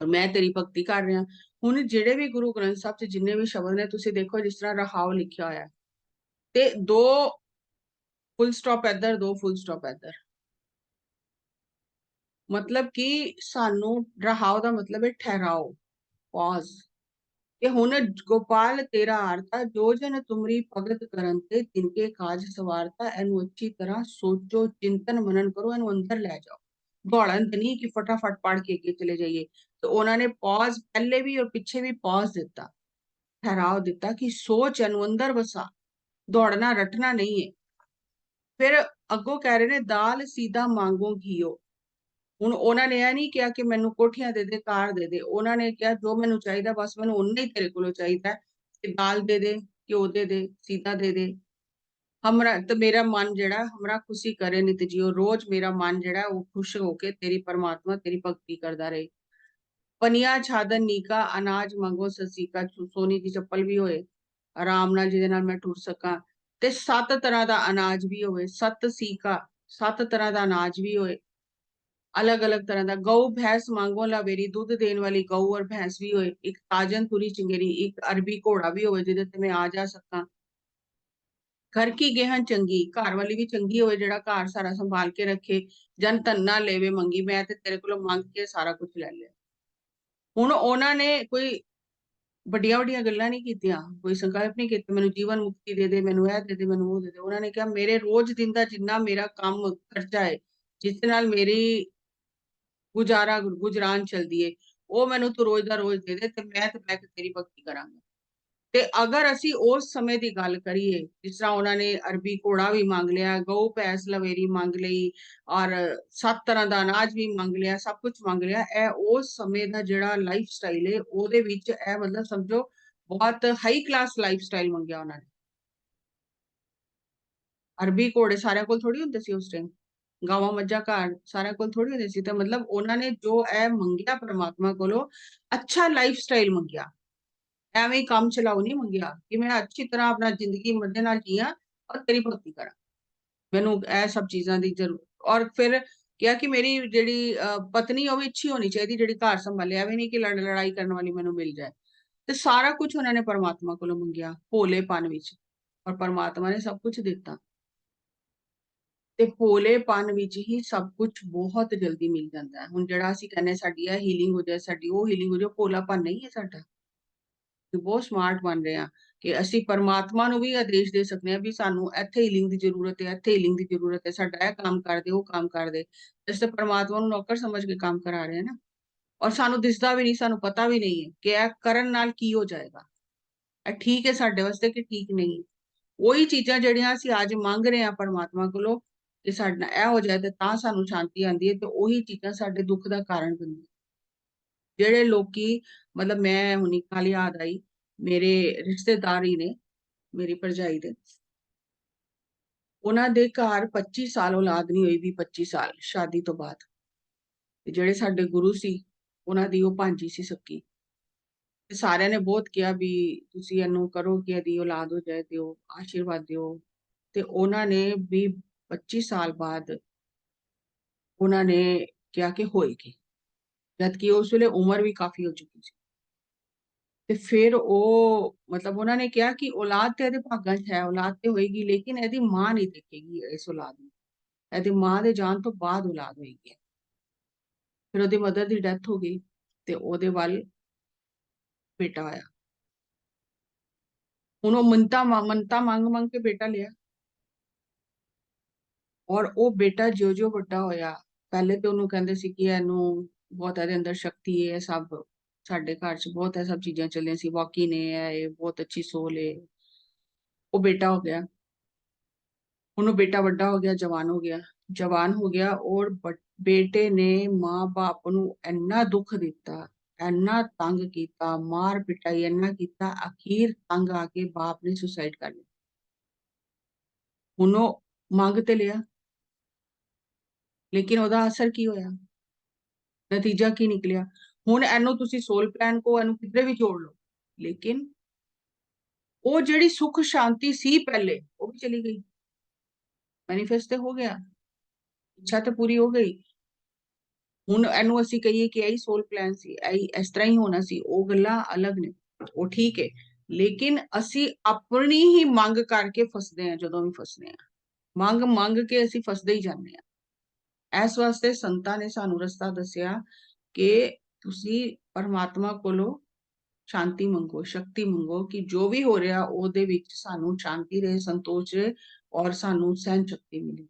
ਔਰ ਮੈਂ ਤੇਰੀ ਭਗਤੀ ਕਰ ਰਿਹਾ। ਹੁਣ ਜਿਹੜੇ ਵੀ ਗੁਰੂ ਗ੍ਰੰਥ ਸਾਹਿਬ 'ਚ ਜਿੰਨੇ ਵੀ ਸ਼ਬਦ ਨੇ, ਤੁਸੀਂ ਦੇਖੋ ਜਿਸ ਤਰ੍ਹਾਂ ਰਹਾਉ ਲਿਖਿਆ ਹੋਇਆ, ਤੇ ਦੋ ਫੁੱਲ ਸਟਾਪ ਇੱਧਰ, ਦੋ ਫੁੱਲ ਸਟਾਪ ਇੱਧਰ। ਮਤਲਬ ਕਿ ਸਾਨੂੰ ਰਹਾਉ ਦਾ ਮਤਲਬ ਹੈ ਠਹਿਰਾਓ। पॉज कि हुन गोपाल तेरा आरता, जो जन तुमरी भगत करन ते तिनके काज सवारता। एनु अच्छी तरह सोचो, चिंतन मनन करो, एनु अंदर ले जाओ। दौड़न ते नहीं कि फटाफट पढ़ के अगे चले जाइए। तो उन्होंने पॉज पहले भी और पीछे भी पॉज दिता, ठहराव दिता कि सोच एनु अंदर बसा, दौड़ना रटना नहीं है। फिर अगों कह रहे ने दाल सीधा मांगो घीओ। ਹੁਣ ਉਹਨਾਂ ਨੇ ਇਹ ਨਹੀਂ ਕਿਹਾ ਕਿ ਮੈਨੂੰ ਕੋਠੀਆਂ ਦੇ ਦੇ, ਕਾਰ ਦੇ ਦੇ। ਉਹਨਾਂ ਨੇ ਕਿਹਾ ਜੋ ਮੈਨੂੰ ਚਾਹੀਦਾ ਬਸ ਮੈਨੂੰ ਉਨਾ ਹੀ ਤੇਰੇ ਕੋਲੋਂ ਚਾਹੀਦਾ ਹੈ, ਕਿ ਦਾਲ ਦੇ ਦੇ, ਘਿਓ ਦੇ ਦੇ, ਸੀਤਾ ਦੇ ਦੇ। ਹਮਰਾ ਤੇ ਮੇਰਾ ਮਨ ਜਿਹੜਾ ਹਮਰਾ ਖੁਸ਼ੀ ਕਰੇ ਨਿਤ ਜਿਉ। ਰੋਜ਼ ਮੇਰਾ ਮਨ ਜਿਹੜਾ ਉਹ ਖੁਸ਼ ਹੋ ਕੇ ਤੇਰੀ ਪਰਮਾਤਮਾ ਤੇਰੀ ਭਗਤੀ ਕਰਦਾ ਰਹੇ। ਪਨੀਆ ਛਾਦਨ ਨੀਕਾ, ਅਨਾਜ ਮੰਗੋ ਸਸੀਕਾ। ਸੋਨੀ ਦੀ ਚੱਪਲ ਵੀ ਹੋਏ ਆਰਾਮ ਨਾਲ, ਜਿਹਦੇ ਨਾਲ ਮੈਂ ਟੁਰ ਸਕਾਂ। ਤੇ 7 ਤਰ੍ਹਾਂ ਦਾ ਅਨਾਜ ਵੀ ਹੋਵੇ, 7 ਸੀਕਾ, 7 ਤਰ੍ਹਾਂ ਦਾ ਅਨਾਜ ਵੀ ਹੋਏ, अलग अलग तरह का। गऊ भैंस मांगो लावेरी, दूध देने वाली गऊ और भैंस भी होए। एक ताजन तुरी चिंगेरी, एक अरबी घोड़ा भी होए जिहदे ते मैं आ जा सका। घर की गेहन चंगी, घर वाली भी चंगी होए जेड़ा घर सारा संभाल के रखे। जन धन ना लेवे मंगी, मैं ते तेरे कोलों मंग के सारा कुछ ले लिया। हुण उन्हां ने कोई ਵੱਡੀਆਂ ਵੱਡੀਆਂ ਗੱਲਾਂ ਨਹੀਂ ਕੀਤੀਆਂ, ਕੋਈ ਸੰਕਲਪ ਨਹੀਂ ਕੀਤੇ ਮੈਨੂੰ ਜੀਵਨ ਮੁਕਤੀ ਦੇ ਦੇ, ਮੈਨੂੰ ਇਹ ਦੇ ਦੇ, ਮੈਨੂੰ ਉਹ ਦੇ ਦੇ। ਉਹਨਾਂ ਨੇ ਕਿਹਾ ਮੇਰੇ ਰੋਜ਼ ਦਿਨ ਦਾ ਜਿੰਨਾ ਮੇਰਾ ਕੰਮ ਖਰਚਾ ਹੈ, ਜਿਸ ਨਾਲ ਮੇਰੀ ਗੁਜ਼ਾਰਾ ਗੁਜਰਾਨ ਚਲਦੀ ਏ, ਉਹ ਮੈਨੂੰ ਤੂੰ ਰੋਜ਼ ਦਾ ਰੋਜ਼ ਦੇ ਦੇ, ਤੇ ਮੈਂ ਤੇ ਬਹਿ ਕੇ ਤੇਰੀ ਭਗਤੀ ਕਰਾਂਗਾ। ਤੇ ਅਗਰ ਅਸੀਂ ਉਸ ਸਮੇਂ ਦੀ ਗੱਲ ਕਰੀਏ, ਜਿਸ ਤਰ੍ਹਾਂ ਉਹਨਾਂ ਨੇ ਅਰਬੀ ਘੋੜਾ ਵੀ ਮੰਗ ਲਿਆ, ਗਊ ਭੈਂਸ ਲਵੇਰੀ ਮੰਗ ਲਈ, ਔਰ 7 ਤਰ੍ਹਾਂ ਦਾ ਅਨਾਜ ਵੀ ਮੰਗ ਲਿਆ, ਸਭ ਕੁਝ ਮੰਗ ਲਿਆ। ਇਹ ਉਸ ਸਮੇਂ ਦਾ ਜਿਹੜਾ ਲਾਈਫ ਸਟਾਈਲ ਹੈ, ਉਹਦੇ ਵਿੱਚ ਇਹ ਮਤਲਬ ਸਮਝੋ ਬਹੁਤ ਹਾਈ ਕਲਾਸ ਲਾਈਫ ਸਟਾਈਲ ਮੰਗਿਆ ਉਹਨਾਂ ਨੇ। ਅਰਬੀ ਘੋੜੇ ਸਾਰਿਆਂ ਕੋਲ ਥੋੜੀ ਹੁੰਦੇ ਸੀ ਉਸ ਟਾਈਮ, ਗਾਵਾਂ ਮੱਝਾਂ ਘਰ ਸਾਰਿਆਂ ਕੋਲ ਥੋੜੀ ਹੁੰਦੇ ਸੀ। ਤੇ ਮਤਲਬ ਉਹਨਾਂ ਨੇ ਜੋ ਇਹ ਮੰਗਿਆ ਪਰਮਾਤਮਾ ਕੋਲੋਂ, ਅੱਛਾ ਲਾਈਫ ਸਟਾਈਲ ਮੰਗਿਆ। ਐਵੇਂ ਹੀ ਕੰਮ ਚਲਾਓ ਨਹੀਂ ਮੰਗਿਆ ਕਿ ਮੈਂ ਅੱਛੀ ਤਰ੍ਹਾਂ ਆਪਣਾ ਜ਼ਿੰਦਗੀ ਮਜ਼ੇ ਨਾਲ ਜੀਆਂ ਔਰ ਤੇਰੀ ਭਗਤੀ ਕਰਾਂ, ਮੈਨੂੰ ਇਹ ਸਭ ਚੀਜ਼ਾਂ ਦੀ ਜ਼ਰੂਰਤ। ਔਰ ਫਿਰ ਕਿਹਾ ਕਿ ਮੇਰੀ ਜਿਹੜੀ ਪਤਨੀ ਉਹ ਵੀ ਅੱਛੀ ਹੋਣੀ ਚਾਹੀਦੀ, ਜਿਹੜੀ ਘਰ ਸੰਭਾਲੇ। ਐਵੇਂ ਨਹੀਂ ਕਿ ਲੜਾਈ ਕਰਨ ਵਾਲੀ ਮੈਨੂੰ ਮਿਲ ਜਾਏ। ਤੇ ਸਾਰਾ ਕੁਝ ਉਹਨਾਂ ਨੇ ਪਰਮਾਤਮਾ ਕੋਲੋਂ ਮੰਗਿਆ ਭੋਲੇਪਨ ਵਿੱਚ, ਔਰ ਪਰਮਾਤਮਾ ਨੇ ਸਭ ਕੁਝ ਦਿੱਤਾ। ਤੇ ਭੋਲੇਪਨ ਵਿੱਚ ਹੀ ਸਭ ਕੁਝ ਬਹੁਤ ਜਲਦੀ ਮਿਲ ਜਾਂਦਾ ਹੈ। ਹੁਣ ਜਿਹੜਾ ਅਸੀਂ ਕਹਿੰਦੇ ਸਾਡੀ ਇਹ ਹੀਲਿੰਗ ਹੋ ਜਾਏ, ਸਾਡੀ ਉਹ ਹੀਲਿੰਗ ਹੋ ਜਾਏ, ਭੋਲਾਪਨ ਨਹੀਂ ਹੈ ਸਾਡਾ। ਬਹੁਤ ਸਮਾਰਟ ਬਣ ਰਹੇ ਆ ਕਿ ਅਸੀਂ ਪਰਮਾਤਮਾ ਨੂੰ ਵੀ ਆਦੇਸ਼ ਦੇ ਸਕਦੇ ਹਾਂ ਵੀ ਸਾਨੂੰ ਇੱਥੇ ਹੀਲਿੰਗ ਦੀ ਜ਼ਰੂਰਤ ਹੈ, ਇੱਥੇ ਹੀਲਿੰਗ ਦੀ ਜ਼ਰੂਰਤ ਹੈ, ਸਾਡਾ ਇਹ ਕੰਮ ਕਰ ਦੇ, ਉਹ ਕੰਮ ਕਰ ਦੇ। ਅਸੀਂ ਤਾਂ ਪਰਮਾਤਮਾ ਨੂੰ ਨੌਕਰ ਸਮਝ ਕੇ ਕੰਮ ਕਰਾ ਰਹੇ ਹਾਂ ਨਾ। ਔਰ ਸਾਨੂੰ ਦਿਸਦਾ ਵੀ ਨਹੀਂ, ਸਾਨੂੰ ਪਤਾ ਵੀ ਨਹੀਂ ਹੈ ਕਿ ਇਹ ਕਰਨ ਨਾਲ ਕੀ ਹੋ ਜਾਏਗਾ, ਇਹ ਠੀਕ ਹੈ ਸਾਡੇ ਵਾਸਤੇ ਕਿ ਠੀਕ ਨਹੀਂ। ਉਹੀ ਚੀਜ਼ਾਂ ਜਿਹੜੀਆਂ ਅਸੀਂ ਅੱਜ ਮੰਗ ਰਹੇ ਹਾਂ ਪਰਮਾਤਮਾ ਕੋਲੋਂ ਕਿ ਸਾਡੇ ਨਾਲ ਇਹ ਹੋ ਜਾਏ ਤੇ ਤਾਂ ਸਾਨੂੰ ਸ਼ਾਂਤੀ ਆਉਂਦੀ ਹੈ, ਤੇ ਉਹੀ ਚੀਜ਼ਾਂ ਸਾਡੇ ਦੁੱਖ ਦਾ ਕਾਰਨ ਬਣਦੀਆਂ। ਜਿਹੜੇ ਲੋਕੀ ਮਤਲਬ ਮੈਂ ਹੁਣੀ ਕੱਲ ਯਾਦ ਆਈ, ਮੇਰੇ ਰਿਸ਼ਤੇਦਾਰ ਹੀ ਨੇ ਮੇਰੀ ਭਰਜਾਈ ਦੇ, ਉਹਨਾਂ ਦੇ ਘਰ 25 ਸਾਲ ਔਲਾਦ ਨਹੀਂ ਹੋਈ, 20-25 ਸਾਲ ਸ਼ਾਦੀ ਤੋਂ ਬਾਅਦ। ਤੇ ਜਿਹੜੇ ਸਾਡੇ ਗੁਰੂ ਸੀ ਉਹਨਾਂ ਦੀ ਉਹ ਭਾਂਜੀ ਸੀ ਸੱਕੀ। ਤੇ ਸਾਰਿਆਂ ਨੇ ਬਹੁਤ ਕਿਹਾ ਵੀ ਤੁਸੀਂ ਇਹਨੂੰ ਕਰੋ ਕਿ ਇਹਦੀ ਔਲਾਦ ਹੋ ਜਾਏ, ਦਿਓ ਆਸ਼ੀਰਵਾਦ ਦਿਓ। ਤੇ ਉਹਨਾਂ ਨੇ ਵੀ 25 ਸਾਲ ਬਾਅਦ ਉਹਨਾਂ ਨੇ ਕਿਹਾ ਕਿ ਹੋਏਗੀ, ਜਦਕਿ ਉਸ ਵੇਲੇ ਉਮਰ ਵੀ ਕਾਫੀ ਹੋ ਚੁੱਕੀ ਸੀ। ਤੇ ਫਿਰ ਉਹ ਮਤਲਬ ਉਹਨਾਂ ਨੇ ਕਿਹਾ ਕਿ ਔਲਾਦ ਤੇ ਇਹਦੇ ਭਾਗਾਂ 'ਚ ਹੈ, ਔਲਾਦ ਤੇ ਹੋਏਗੀ, ਲੇਕਿਨ ਇਹਦੀ ਮਾਂ ਨਹੀਂ ਦੇਖੇਗੀ ਇਸ ਔਲਾਦ ਨੂੰ, ਇਹਦੀ ਮਾਂ ਦੇ ਜਾਣ ਤੋਂ ਬਾਅਦ ਔਲਾਦ ਹੋਏਗੀ। ਫਿਰ ਉਹਦੀ ਮਦਰ ਦੀ ਡੈਥ ਹੋ ਗਈ ਤੇ ਉਹਦੇ ਵੱਲ ਬੇਟਾ ਹੋਇਆ। ਹੁਣ ਉਹ ਮੰਨਤਾ ਮੰਗ ਮੰਗ ਕੇ ਬੇਟਾ ਲਿਆ, ਔਰ ਉਹ ਬੇਟਾ ਜਿਉਂ-ਜਿਉਂ ਵੱਡਾ ਹੋਇਆ, ਪਹਿਲੇ ਤੇ ਉਹਨੂੰ ਕਹਿੰਦੇ ਸੀ ਕਿ ਇਹਨੂੰ ਬਹੁਤ ਇਹਦੇ ਅੰਦਰ ਸ਼ਕਤੀ ਹੈ, ਸਭ ਸਾਡੇ ਘਰ 'ਚ ਬਹੁਤ ਇਹ ਸਭ ਚੀਜ਼ਾਂ ਚੱਲੀਆਂ ਸੀ, ਵਾਕੀ ਨੇ ਇਹ ਬਹੁਤ ਅੱਛੀ ਸੋਲ ਹੈ। ਉਹ ਬੇਟਾ ਹੋ ਗਿਆ, ਹੁਣ ਉਹ ਬੇਟਾ ਵੱਡਾ ਹੋ ਗਿਆ, ਜਵਾਨ ਹੋ ਗਿਆ, ਔਰ ਬੇਟੇ ਨੇ ਮਾਂ-ਬਾਪ ਨੂੰ ਇੰਨਾ ਦੁੱਖ ਦਿੱਤਾ, ਇੰਨਾ ਤੰਗ ਕੀਤਾ, ਮਾਰ ਪਿਟਾਈ ਇੰਨਾ ਕੀਤਾ, ਅਖੀਰ ਤੰਗ ਆ ਕੇ ਬਾਪ ਨੇ ਸੁਸਾਈਡ ਕਰ ਲਿਆ। ਹੁਣ ਉਹ ਮੰਗ ਤੇ ਲਿਆ, ਲੇਕਿਨ ਉਹਦਾ ਅਸਰ ਕੀ ਹੋਇਆ, ਨਤੀਜਾ ਕੀ ਨਿਕਲਿਆ। ਹੁਣ ਇਹਨੂੰ ਤੁਸੀਂ ਸੋਲ ਪਲਾਨ ਕੋ ਇਹਨੂੰ ਕਿਧਰੇ ਵੀ ਜੋੜ ਲਓ, ਲੇਕਿਨ ਉਹ ਜਿਹੜੀ ਸੁੱਖ ਸ਼ਾਂਤੀ ਸੀ ਪਹਿਲੇ ਉਹ ਵੀ ਚਲੀ ਗਈ। ਮੈਨੀਫੈਸਟ ਤੇ ਹੋ ਗਿਆ, ਇੱਛਾ ਤੇ ਪੂਰੀ ਹੋ ਗਈ। ਹੁਣ ਇਹਨੂੰ ਅਸੀਂ ਕਹੀਏ ਕਿ ਇਹੀ ਸੋਲ ਪਲਾਨ ਸੀ, ਇਹੀ ਇਸ ਤਰ੍ਹਾਂ ਹੀ ਹੋਣਾ ਸੀ, ਉਹ ਗੱਲਾਂ ਅਲੱਗ ਨੇ, ਉਹ ਠੀਕ ਹੈ। ਲੇਕਿਨ ਅਸੀਂ ਆਪਣੀ ਹੀ ਮੰਗ ਕਰਕੇ ਫਸਦੇ ਹਾਂ, ਜਦੋਂ ਵੀ ਫਸਦੇ ਹਾਂ ਮੰਗ ਕੇ ਅਸੀਂ ਫਸਦੇ ਹੀ ਜਾਂਦੇ ਹਾਂ। ਇਸ ਵਾਸਤੇ ਸੰਤਾਂ ਨੇ ਸਾਨੂੰ ਰਸਤਾ ਦੱਸਿਆ ਕਿ ਤੁਸੀਂ ਪਰਮਾਤਮਾ ਕੋਲੋਂ ਸ਼ਾਂਤੀ ਮੰਗੋ, ਸ਼ਕਤੀ ਮੰਗੋ ਕਿ ਜੋ ਵੀ ਹੋ ਰਿਹਾ ਉਹਦੇ ਵਿੱਚ ਸਾਨੂੰ ਸ਼ਾਂਤੀ ਰਹੇ, ਸੰਤੋਸ਼ ਰਹੇ ਔਰ ਸਾਨੂੰ ਸਹਿਨ ਸ਼ਕਤੀ ਮਿਲੇ।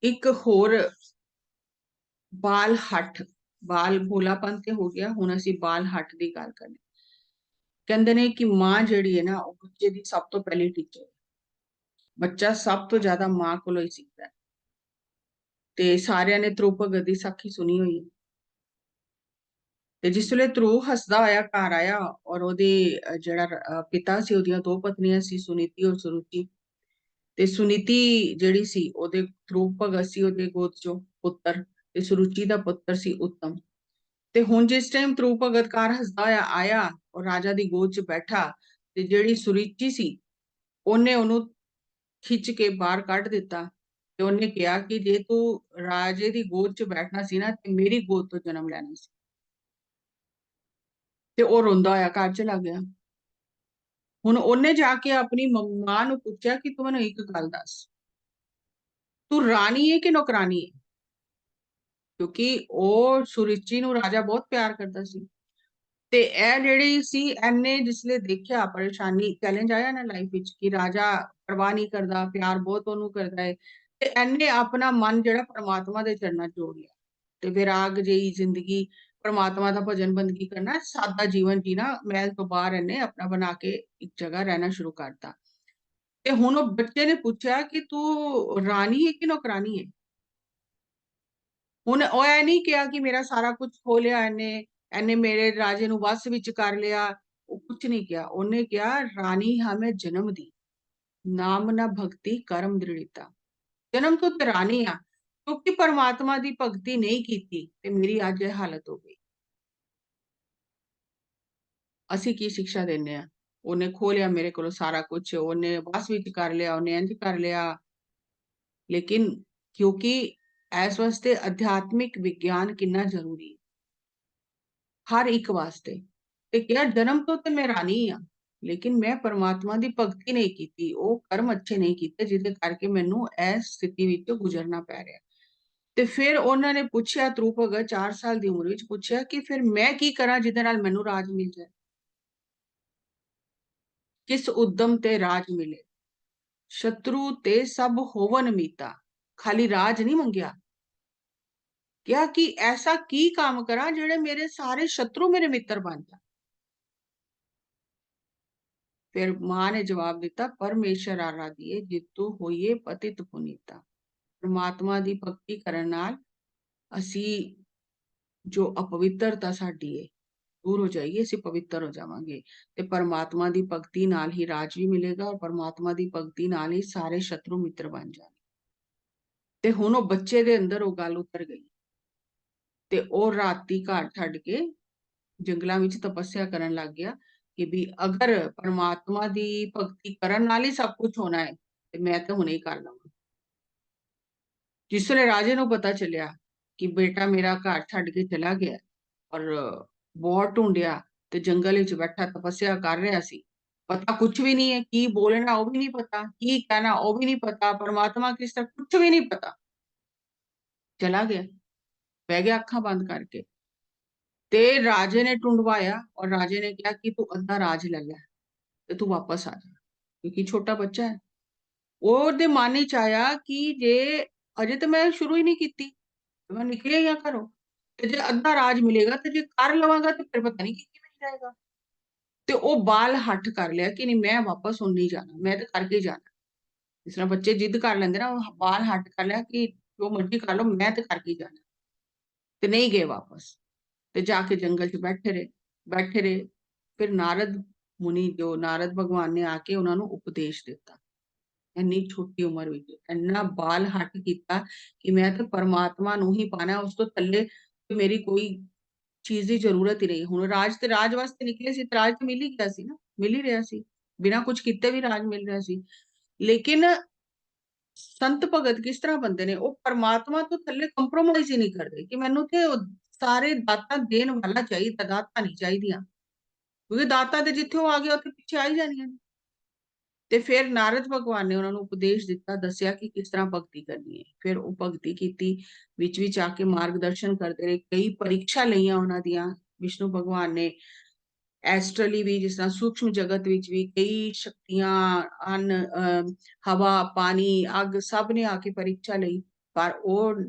ਇੱਕ ਹੋਰ ਬਾਲ ਹੱਠ, ਬਾਲ ਭੋਲਾਪਨ ਤੇ ਹੋ ਗਿਆ, ਹੁਣ ਅਸੀਂ ਬਾਲ ਹੱਠ ਦੀ ਗੱਲ ਕਰਨੀ। ਕਹਿੰਦੇ ਨੇ ਕਿ ਮਾਂ ਜਿਹੜੀ ਹੈ ਨਾ ਉਹ ਬੱਚੇ ਦੀ ਸਭ ਤੋਂ ਪਹਿਲੀ ਟੀਚਰ ਹੈ। ਬੱਚਾ ਸਭ ਤੋਂ ਜ਼ਿਆਦਾ ਮਾਂ ਕੋਲੋਂ ਹੀ ਸਿੱਖਦਾ ਹੈ। ਤੇ ਸਾਰਿਆਂ ਨੇ ਧਰੁਵ ਭਗਤ ਦੀ ਸਾਖੀ ਸੁਣੀ ਹੋਈ ਹੈ। ਤੇ ਜਿਸ ਵੇਲੇ ਧਰੁਵ ਹੱਸਦਾ ਹੋਇਆ ਘਰ ਆਇਆ ਔਰ ਉਹਦੇ ਜਿਹੜਾ ਪਿਤਾ ਸੀ, ਉਹਦੀਆਂ ਦੋ ਪਤਨੀਆਂ ਸੀ, ਸੁਨੀਤੀ ਔਰ ਸੁਰੂਚੀ। ਤੇ ਸੁਨੀਤੀ ਜਿਹੜੀ ਸੀ ਉਹਦੇ ਧਰੁਵ ਭਗਤ ਸੀ ਉਹਦੇ ਗੋਦ ਚੋਂ ਪੁੱਤਰ, ਤੇ ਸੁਰੂਚੀ ਦਾ ਪੁੱਤਰ ਸੀ ਉੱਤਮ। ਤੇ ਹੁਣ ਜਿਸ ਟਾਈਮ ਧਰੁਵ ਭਗਤ ਘਰ ਹੱਸਦਾ ਹੋਇਆ ਆਇਆ ਔਰ ਰਾਜਾ ਦੀ ਗੋਦ 'ਚ ਬੈਠਾ, ਤੇ ਜਿਹੜੀ ਸੁਰੂਚੀ ਸੀ ਉਹਨੇ ਉਹਨੂੰ ਖਿੱਚ ਕੇ ਬਾਹਰ ਕੱਢ ਦਿੱਤਾ। ਤੇ ਉਹਨੇ ਕਿਹਾ ਕਿ ਜੇ ਤੂੰ ਰਾਜੇ ਦੀ ਗੋਦ 'ਚ ਬੈਠਣਾ ਸੀ ਨਾ ਤੇ ਮੇਰੀ ਗੋਦ ਤੋਂ ਜਨਮ ਲੈਣਾ ਸੀ। ਤੇ ਉਹ ਰੋਂਦਾ ਹੋਇਆ ਘਰ ਚਲਾ ਗਿਆ। ਹੁਣ ਉਹਨੇ ਜਾ ਕੇ ਆਪਣੀ ਮਾਂ ਨੂੰ ਪੁੱਛਿਆ ਕਿ ਤੂੰ ਮੈਨੂੰ ਇੱਕ ਗੱਲ ਦੱਸ, ਤੂੰ ਰਾਣੀ ਹੈ ਕਿ ਨੌਕਰਾਨੀ ਹੈ? ਕਿਉਂਕਿ ਉਹ ਸੁਰੂਚੀ ਨੂੰ ਰਾਜਾ ਬਹੁਤ ਪਿਆਰ ਕਰਦਾ ਸੀ। ਤੇ ਇਹ ਜਿਹੜੀ ਸੀ, ਇਹਨੇ ਜਿਸਲੇ ਦੇਖਿਆ ਪਰੇਸ਼ਾਨੀ, ਚੈਲੰਜ ਆਇਆ ਨਾ ਲਾਈਫ ਵਿੱਚ ਕਿ ਰਾਜਾ ਪਰਵਾਹ ਨਹੀਂ ਕਰਦਾ, ਪਿਆਰ ਬਹੁਤ ਉਹਨੂੰ ਕਰਦਾ ਹੈ, ਤੇ ਇਹਨੇ ਆਪਣਾ ਮਨ ਜਿਹੜਾ ਪਰਮਾਤਮਾ ਦੇ ਚਰਨਾਂ 'ਚ ਜੋੜ ਲਿਆ ਤੇ ਵਿਰਾਗ ਜਿਹੀ ਜ਼ਿੰਦਗੀ, ਪਰਮਾਤਮਾ ਦਾ ਭਜਨ ਬੰਦਗੀ ਕਰਨਾ, ਸਾਦਾ ਜੀਵਨ ਜੀਣਾ, ਮਹਿਲ ਤੋਂ ਬਾਹਰ ਇਹਨੇ ਆਪਣਾ ਬਣਾ ਕੇ ਇੱਕ ਜਗ੍ਹਾ ਰਹਿਣਾ ਸ਼ੁਰੂ ਕਰਤਾ। ਤੇ ਹੁਣ ਉਹ ਬੱਚੇ ਨੇ ਪੁੱਛਿਆ ਕਿ ਤੂੰ ਰਾਣੀ ਹੈ ਕਿ ਨੌਕਰਾਨੀ ਹੈ? ਹੁਣ ਉਹ ਇਹ ਨਹੀਂ ਕਿਹਾ ਕਿ ਮੇਰਾ ਸਾਰਾ ਕੁਝ ਖੋ ਲਿਆ ਇਹਨੇ, ਇਹਨੇ ਮੇਰੇ ਰਾਜੇ ਨੂੰ ਵੱਸ ਵਿੱਚ ਕਰ ਲਿਆ, ਉਹ ਕੁਝ ਨਹੀਂ ਕਿਹਾ। ਉਹਨੇ ਕਿਹਾ ਰਾਣੀ ਹਾਂ ਮੈਂ ਜਨਮ ਦੀ, ਨਾਮ ਨਾ ਭਗਤੀ ਕਰਮ ਦ੍ਰਿੜਤਾ। ਜਨਮ ਤੋਂ ਤੇ ਰਾਣੀ ਆ, ਕਿਉਂਕਿ ਪਰਮਾਤਮਾ ਦੀ ਭਗਤੀ ਨਹੀਂ ਕੀਤੀ ਤੇ ਮੇਰੀ ਅੱਜ ਇਹ ਹਾਲਤ ਹੋ ਗਈ। ਅਸੀਂ ਕੀ ਸਿੱਖਿਆ ਦਿੰਦੇ ਆ? ਉਹਨੇ ਖੋ ਲਿਆ ਮੇਰੇ ਕੋਲੋਂ ਸਾਰਾ ਕੁਝ, ਉਹਨੇ ਵੱਸ ਵਿੱਚ ਕਰ ਲਿਆ, ਉਹਨੇ ਇੰਜ ਕਰ ਲਿਆ। ਲੇਕਿਨ ਕਿਉਂਕਿ ਇਸ ਵਾਸਤੇ ਅਧਿਆਤਮਿਕ ਵਿਗਿਆਨ ਕਿੰਨਾ ਜ਼ਰੂਰੀ ਹੈ ਹਰ ਇੱਕ ਵਾਸਤੇ। ਤੇ ਕਿਹਾ ਜਨਮ ਤੋਂ ਤੇ ਮੈਂ ਰਾਣੀ ਆ, ਲੇਕਿਨ ਮੈਂ ਪਰਮਾਤਮਾ ਦੀ ਭਗਤੀ ਨਹੀਂ ਕੀਤੀ, ਉਹ ਕਰਮ ਅੱਛੇ ਨਹੀਂ ਕੀਤੇ ਜਿਹਦੇ ਕਰਕੇ ਮੈਨੂੰ ਇਸ ਸਥਿਤੀ ਵਿੱਚੋਂ ਗੁਜ਼ਰਨਾ ਪੈ ਰਿਹਾ। ਤੇ ਫਿਰ ਉਹਨਾਂ ਨੇ ਪੁੱਛਿਆ, ਧਰੁਵ ਭਗਤ 4 ਸਾਲ ਦੀ ਉਮਰ ਵਿੱਚ ਪੁੱਛਿਆ ਕਿ ਫਿਰ ਮੈਂ ਕੀ ਕਰਾਂ ਜਿਹਦੇ ਨਾਲ ਮੈਨੂੰ ਰਾਜ ਮਿਲ ਜਾਏ? ਕਿਸ ਉਦਮ ਤੇ ਰਾਜ ਮਿਲੇ, ਸ਼ਤਰੂ ਤੇ ਸਭ ਹੋਵਨ ਮੀਤਾ। ਖਾਲੀ ਰਾਜ ਨਹੀਂ ਮੰਗਿਆ, ਕਿਹਾ ਕਿ ਐਸਾ ਕੀ ਕੰਮ ਕਰਾਂ ਜਿਹੜੇ ਮੇਰੇ ਸਾਰੇ ਸ਼ਤਰੂ ਮੇਰੇ ਮਿੱਤਰ ਬਣ ਜਾਣ। ਫਿਰ ਮਾਂ ਨੇ ਜਵਾਬ ਦਿੱਤਾ, ਪਰਮੇਸ਼ਰ ਆਰਾਧੀਏ ਜਿਤੂ ਹੋਈਏ ਪਤਿਤ ਪੁਨੀਤਾ। ਪਰਮਾਤਮਾ ਦੀ ਭਗਤੀ ਕਰਨ ਨਾਲ ਅਸੀਂ ਜੋ ਅਪਵਿੱਤਰਤਾ ਸਾਡੀ ਹੈ ਦੂਰ ਹੋ ਜਾਏਗੀ, ਅਸੀਂ ਪਵਿੱਤਰ ਹੋ ਜਾਵਾਂਗੇ। ਤੇ ਪਰਮਾਤਮਾ ਦੀ ਭਗਤੀ ਨਾਲ ਹੀ ਰਾਜ ਵੀ ਮਿਲੇਗਾ ਔਰ ਪਰਮਾਤਮਾ ਦੀ ਭਗਤੀ ਨਾਲ ਹੀ ਸਾਰੇ ਸ਼ਤਰੂ ਮਿੱਤਰ ਬਣ ਜਾਣਗੇ। ਤੇ ਹੁਣ ਉਹ ਬੱਚੇ ਦੇ ਅੰਦਰ ਉਹ ਗੱਲ ਉਤਰ ਗਈ ਤੇ ਉਹ ਰਾਤੀ ਘਰ ਛੱਡ ਕੇ ਜੰਗਲਾਂ ਵਿੱਚ ਤਪੱਸਿਆ ਕਰਨ ਲੱਗ ਗਿਆ ਕਿ ਵੀ ਅਗਰ ਪਰਮਾਤਮਾ ਦੀ ਭਗਤੀ ਕਰਨ ਨਾਲ ਹੀ ਸਭ ਕੁਝ ਹੋਣਾ ਹੈ ਤੇ ਮੈਂ ਤਾਂ ਹੁਣੇ ਹੀ ਕਰ ਲਵਾਂ। ਜਿਸ ਵੇਲੇ ਰਾਜੇ ਨੂੰ ਪਤਾ ਚੱਲਿਆ ਕਿ ਬੇਟਾ ਮੇਰਾ ਘਰ ਛੱਡ ਕੇ ਚਲਾ ਗਿਆ ਔਰ ਬਹੁਤ ਢੂੰਡਿਆ ਤੇ ਜੰਗਲ ਵਿੱਚ ਬੈਠਾ ਤਪੱਸਿਆ ਕਰ ਰਿਹਾ ਸੀ, ਪਤਾ ਕੁਝ ਵੀ ਨਹੀਂ ਹੈ, ਕੀ ਬੋਲਣਾ ਉਹ ਵੀ ਨਹੀਂ ਪਤਾ, ਕੀ ਕਹਿਣਾ ਉਹ ਵੀ ਨਹੀਂ ਪਤਾ, ਪਰਮਾਤਮਾ ਕਿਸ ਤਰ੍ਹਾਂ ਕੁਝ ਵੀ ਨਹੀਂ ਪਤਾ, ਚਲਾ ਗਿਆ, ਬਹਿ ਗਿਆ ਅੱਖਾਂ ਬੰਦ ਕਰਕੇ। ਤੇ ਰਾਜੇ ਨੇ ਢੂੰਡਵਾਇਆ ਔਰ ਰਾਜੇ ਨੇ ਕਿਹਾ ਕਿ ਤੂੰ ਅੱਧਾ ਰਾਜ ਲੈ ਲੈ ਤੇ ਤੂੰ ਵਾਪਸ ਆ ਜਾ, ਕਿਉਂਕਿ ਛੋਟਾ ਬੱਚਾ ਹੈ। ਉਹਦੇ ਮਨ ਵਿੱਚ ਆਇਆ ਕਿ ਜੇ ਅਜੇ ਤਾਂ ਮੈਂ ਸ਼ੁਰੂ ਹੀ ਨਹੀਂ ਕੀਤੀ, ਮੈਂ ਨਿਕਲਿਆ ਹੀ ਆ ਘਰੋਂ, ਤੇ ਜੇ ਅੱਧਾ ਰਾਜ ਮਿਲੇਗਾ ਤੇ ਜੇ ਕਰ ਲਵਾਂਗਾ ਤੇ ਫਿਰ ਪਤਾ ਨਹੀਂ ਕੀ ਕੀ ਮਿਲ ਜਾਏਗਾ। ਤੇ ਉਹ ਬਾਲ ਹੱਠ ਕਰ ਲਿਆ ਕਿ ਨਹੀਂ ਮੈਂ ਵਾਪਸ ਹੁਣ ਨਹੀਂ ਜਾਣਾ, ਮੈਂ ਤਾਂ ਕਰਕੇ ਹੀ ਜਾਣਾ। ਜਿਸ ਤਰ੍ਹਾਂ ਬੱਚੇ ਜਿੱਦ ਕਰ ਲੈਂਦੇ ਨਾ, ਉਹ ਬਾਲ ਹੱਠ ਕਰ ਲਿਆ ਕਿ ਜੋ ਮਰਜ਼ੀ ਕਰ ਲਓ ਮੈਂ ਤਾਂ ਕਰਕੇ ਹੀ ਜਾਣਾ, ਤੇ ਨਹੀਂ ਗਏ ਵਾਪਸ। ਤੇ ਜਾਕੇ ਜੰਗਲ 'ਚ ਬੈਠੇ ਰਹੇ, ਬੈਠੇ ਰਹੇ। ਫਿਰ ਨਾਰਦ ਮੁਨੀ, ਜੋ ਨਾਰਦ ਭਗਵਾਨ ਨੇ ਆ ਕੇ ਉਹਨਾਂ ਨੂੰ ਉਪਦੇਸ਼ ਦਿੱਤਾ। ਇੰਨੀ ਛੋਟੀ ਉਮਰ ਵਿੱਚ ਇੰਨਾ ਬਾਲ ਹੱਠ ਕੀਤਾ ਕਿ ਮੈਂ ਤਾਂ ਪਰਮਾਤਮਾ ਨੂੰ ਹੀ ਪਾਣਾ, ਉਸ ਤੋਂ ਥੱਲੇ ਮੇਰੀ ਕੋਈ ਚੀਜ਼ ਦੀ ਜ਼ਰੂਰਤ ਹੀ ਨਹੀਂ। ਹੁਣ ਰਾਜ ਤੇ ਰਾਜ ਵਾਸਤੇ ਨਿਕਲੇ ਸੀ ਤੇ ਰਾਜ ਤੇ ਮਿਲ ਹੀ ਗਿਆ ਸੀ ਨਾ, ਮਿਲ ਹੀ ਰਿਹਾ ਸੀ, ਬਿਨਾਂ ਕੁਝ ਕੀਤੇ ਵੀ ਰਾਜ ਮਿਲ ਰਿਹਾ ਸੀ। ਲੇਕਿਨ ਸੰਤ ਭਗਤ ਕਿਸ ਤਰ੍ਹਾਂ ਬੰਦੇ ਨੇ, ਉਹ ਪਰਮਾਤਮਾ ਤੋਂ ਥੱਲੇ ਕੰਪਰੋਮਾਈਜ਼ ਹੀ ਨਹੀਂ ਕਰਦੇ ਕਿ ਮੈਨੂੰ ਤੇ ਸਾਰੇ ਦਾਤਾਂ ਦੇਣ ਵਾਲਾ ਚਾਹੀਦਾ, ਦਾਤਾਂ ਨਹੀਂ ਚਾਹੀਦੀਆਂ, ਕਿਉਂਕਿ ਦਾਤਾਂ ਤੇ ਜਿੱਥੇ ਉਹ ਆ ਗਿਆ ਉੱਥੇ ਪਿੱਛੇ ਆ ਹੀ ਜਾਣੀਆਂ ਨੇ। ਤੇ ਫਿਰ ਨਾਰਦ ਭਗਵਾਨ ਨੇ ਉਹਨਾਂ ਨੂੰ ਉਪਦੇਸ਼ ਦਿੱਤਾ, ਦੱਸਿਆ ਕਿ ਕਿਸ ਤਰ੍ਹਾਂ ਭਗਤੀ ਕਰਨੀ ਹੈ। ਫਿਰ ਉਹ ਭਗਤੀ ਕੀਤੀ, ਵਿੱਚ ਵਿੱਚ ਆ ਕੇ ਮਾਰਗਦਰਸ਼ਨ ਕਰਦੇ ਰਹੇ, ਕਈ ਪਰੀਖਿਆ ਲਈਆਂ ਉਹਨਾਂ ਦੀਆਂ ਵਿਸ਼ਨੂੰ ਭਗਵਾਨ ਨੇ। ਐਸਟਰਲੀ ਵੀ, ਜਿਸ ਤਰ੍ਹਾਂ ਸੂਖਮ ਜਗਤ ਵਿੱਚ ਵੀ ਕਈ ਸ਼ਕਤੀਆਂ ਹਨ, ਹਵਾ, ਪਾਣੀ, ਅੱਗ, ਸਭ ਨੇ ਆ ਕੇ ਪਰੀਖਿਆ ਲਈ। ਪਰ ਉਹ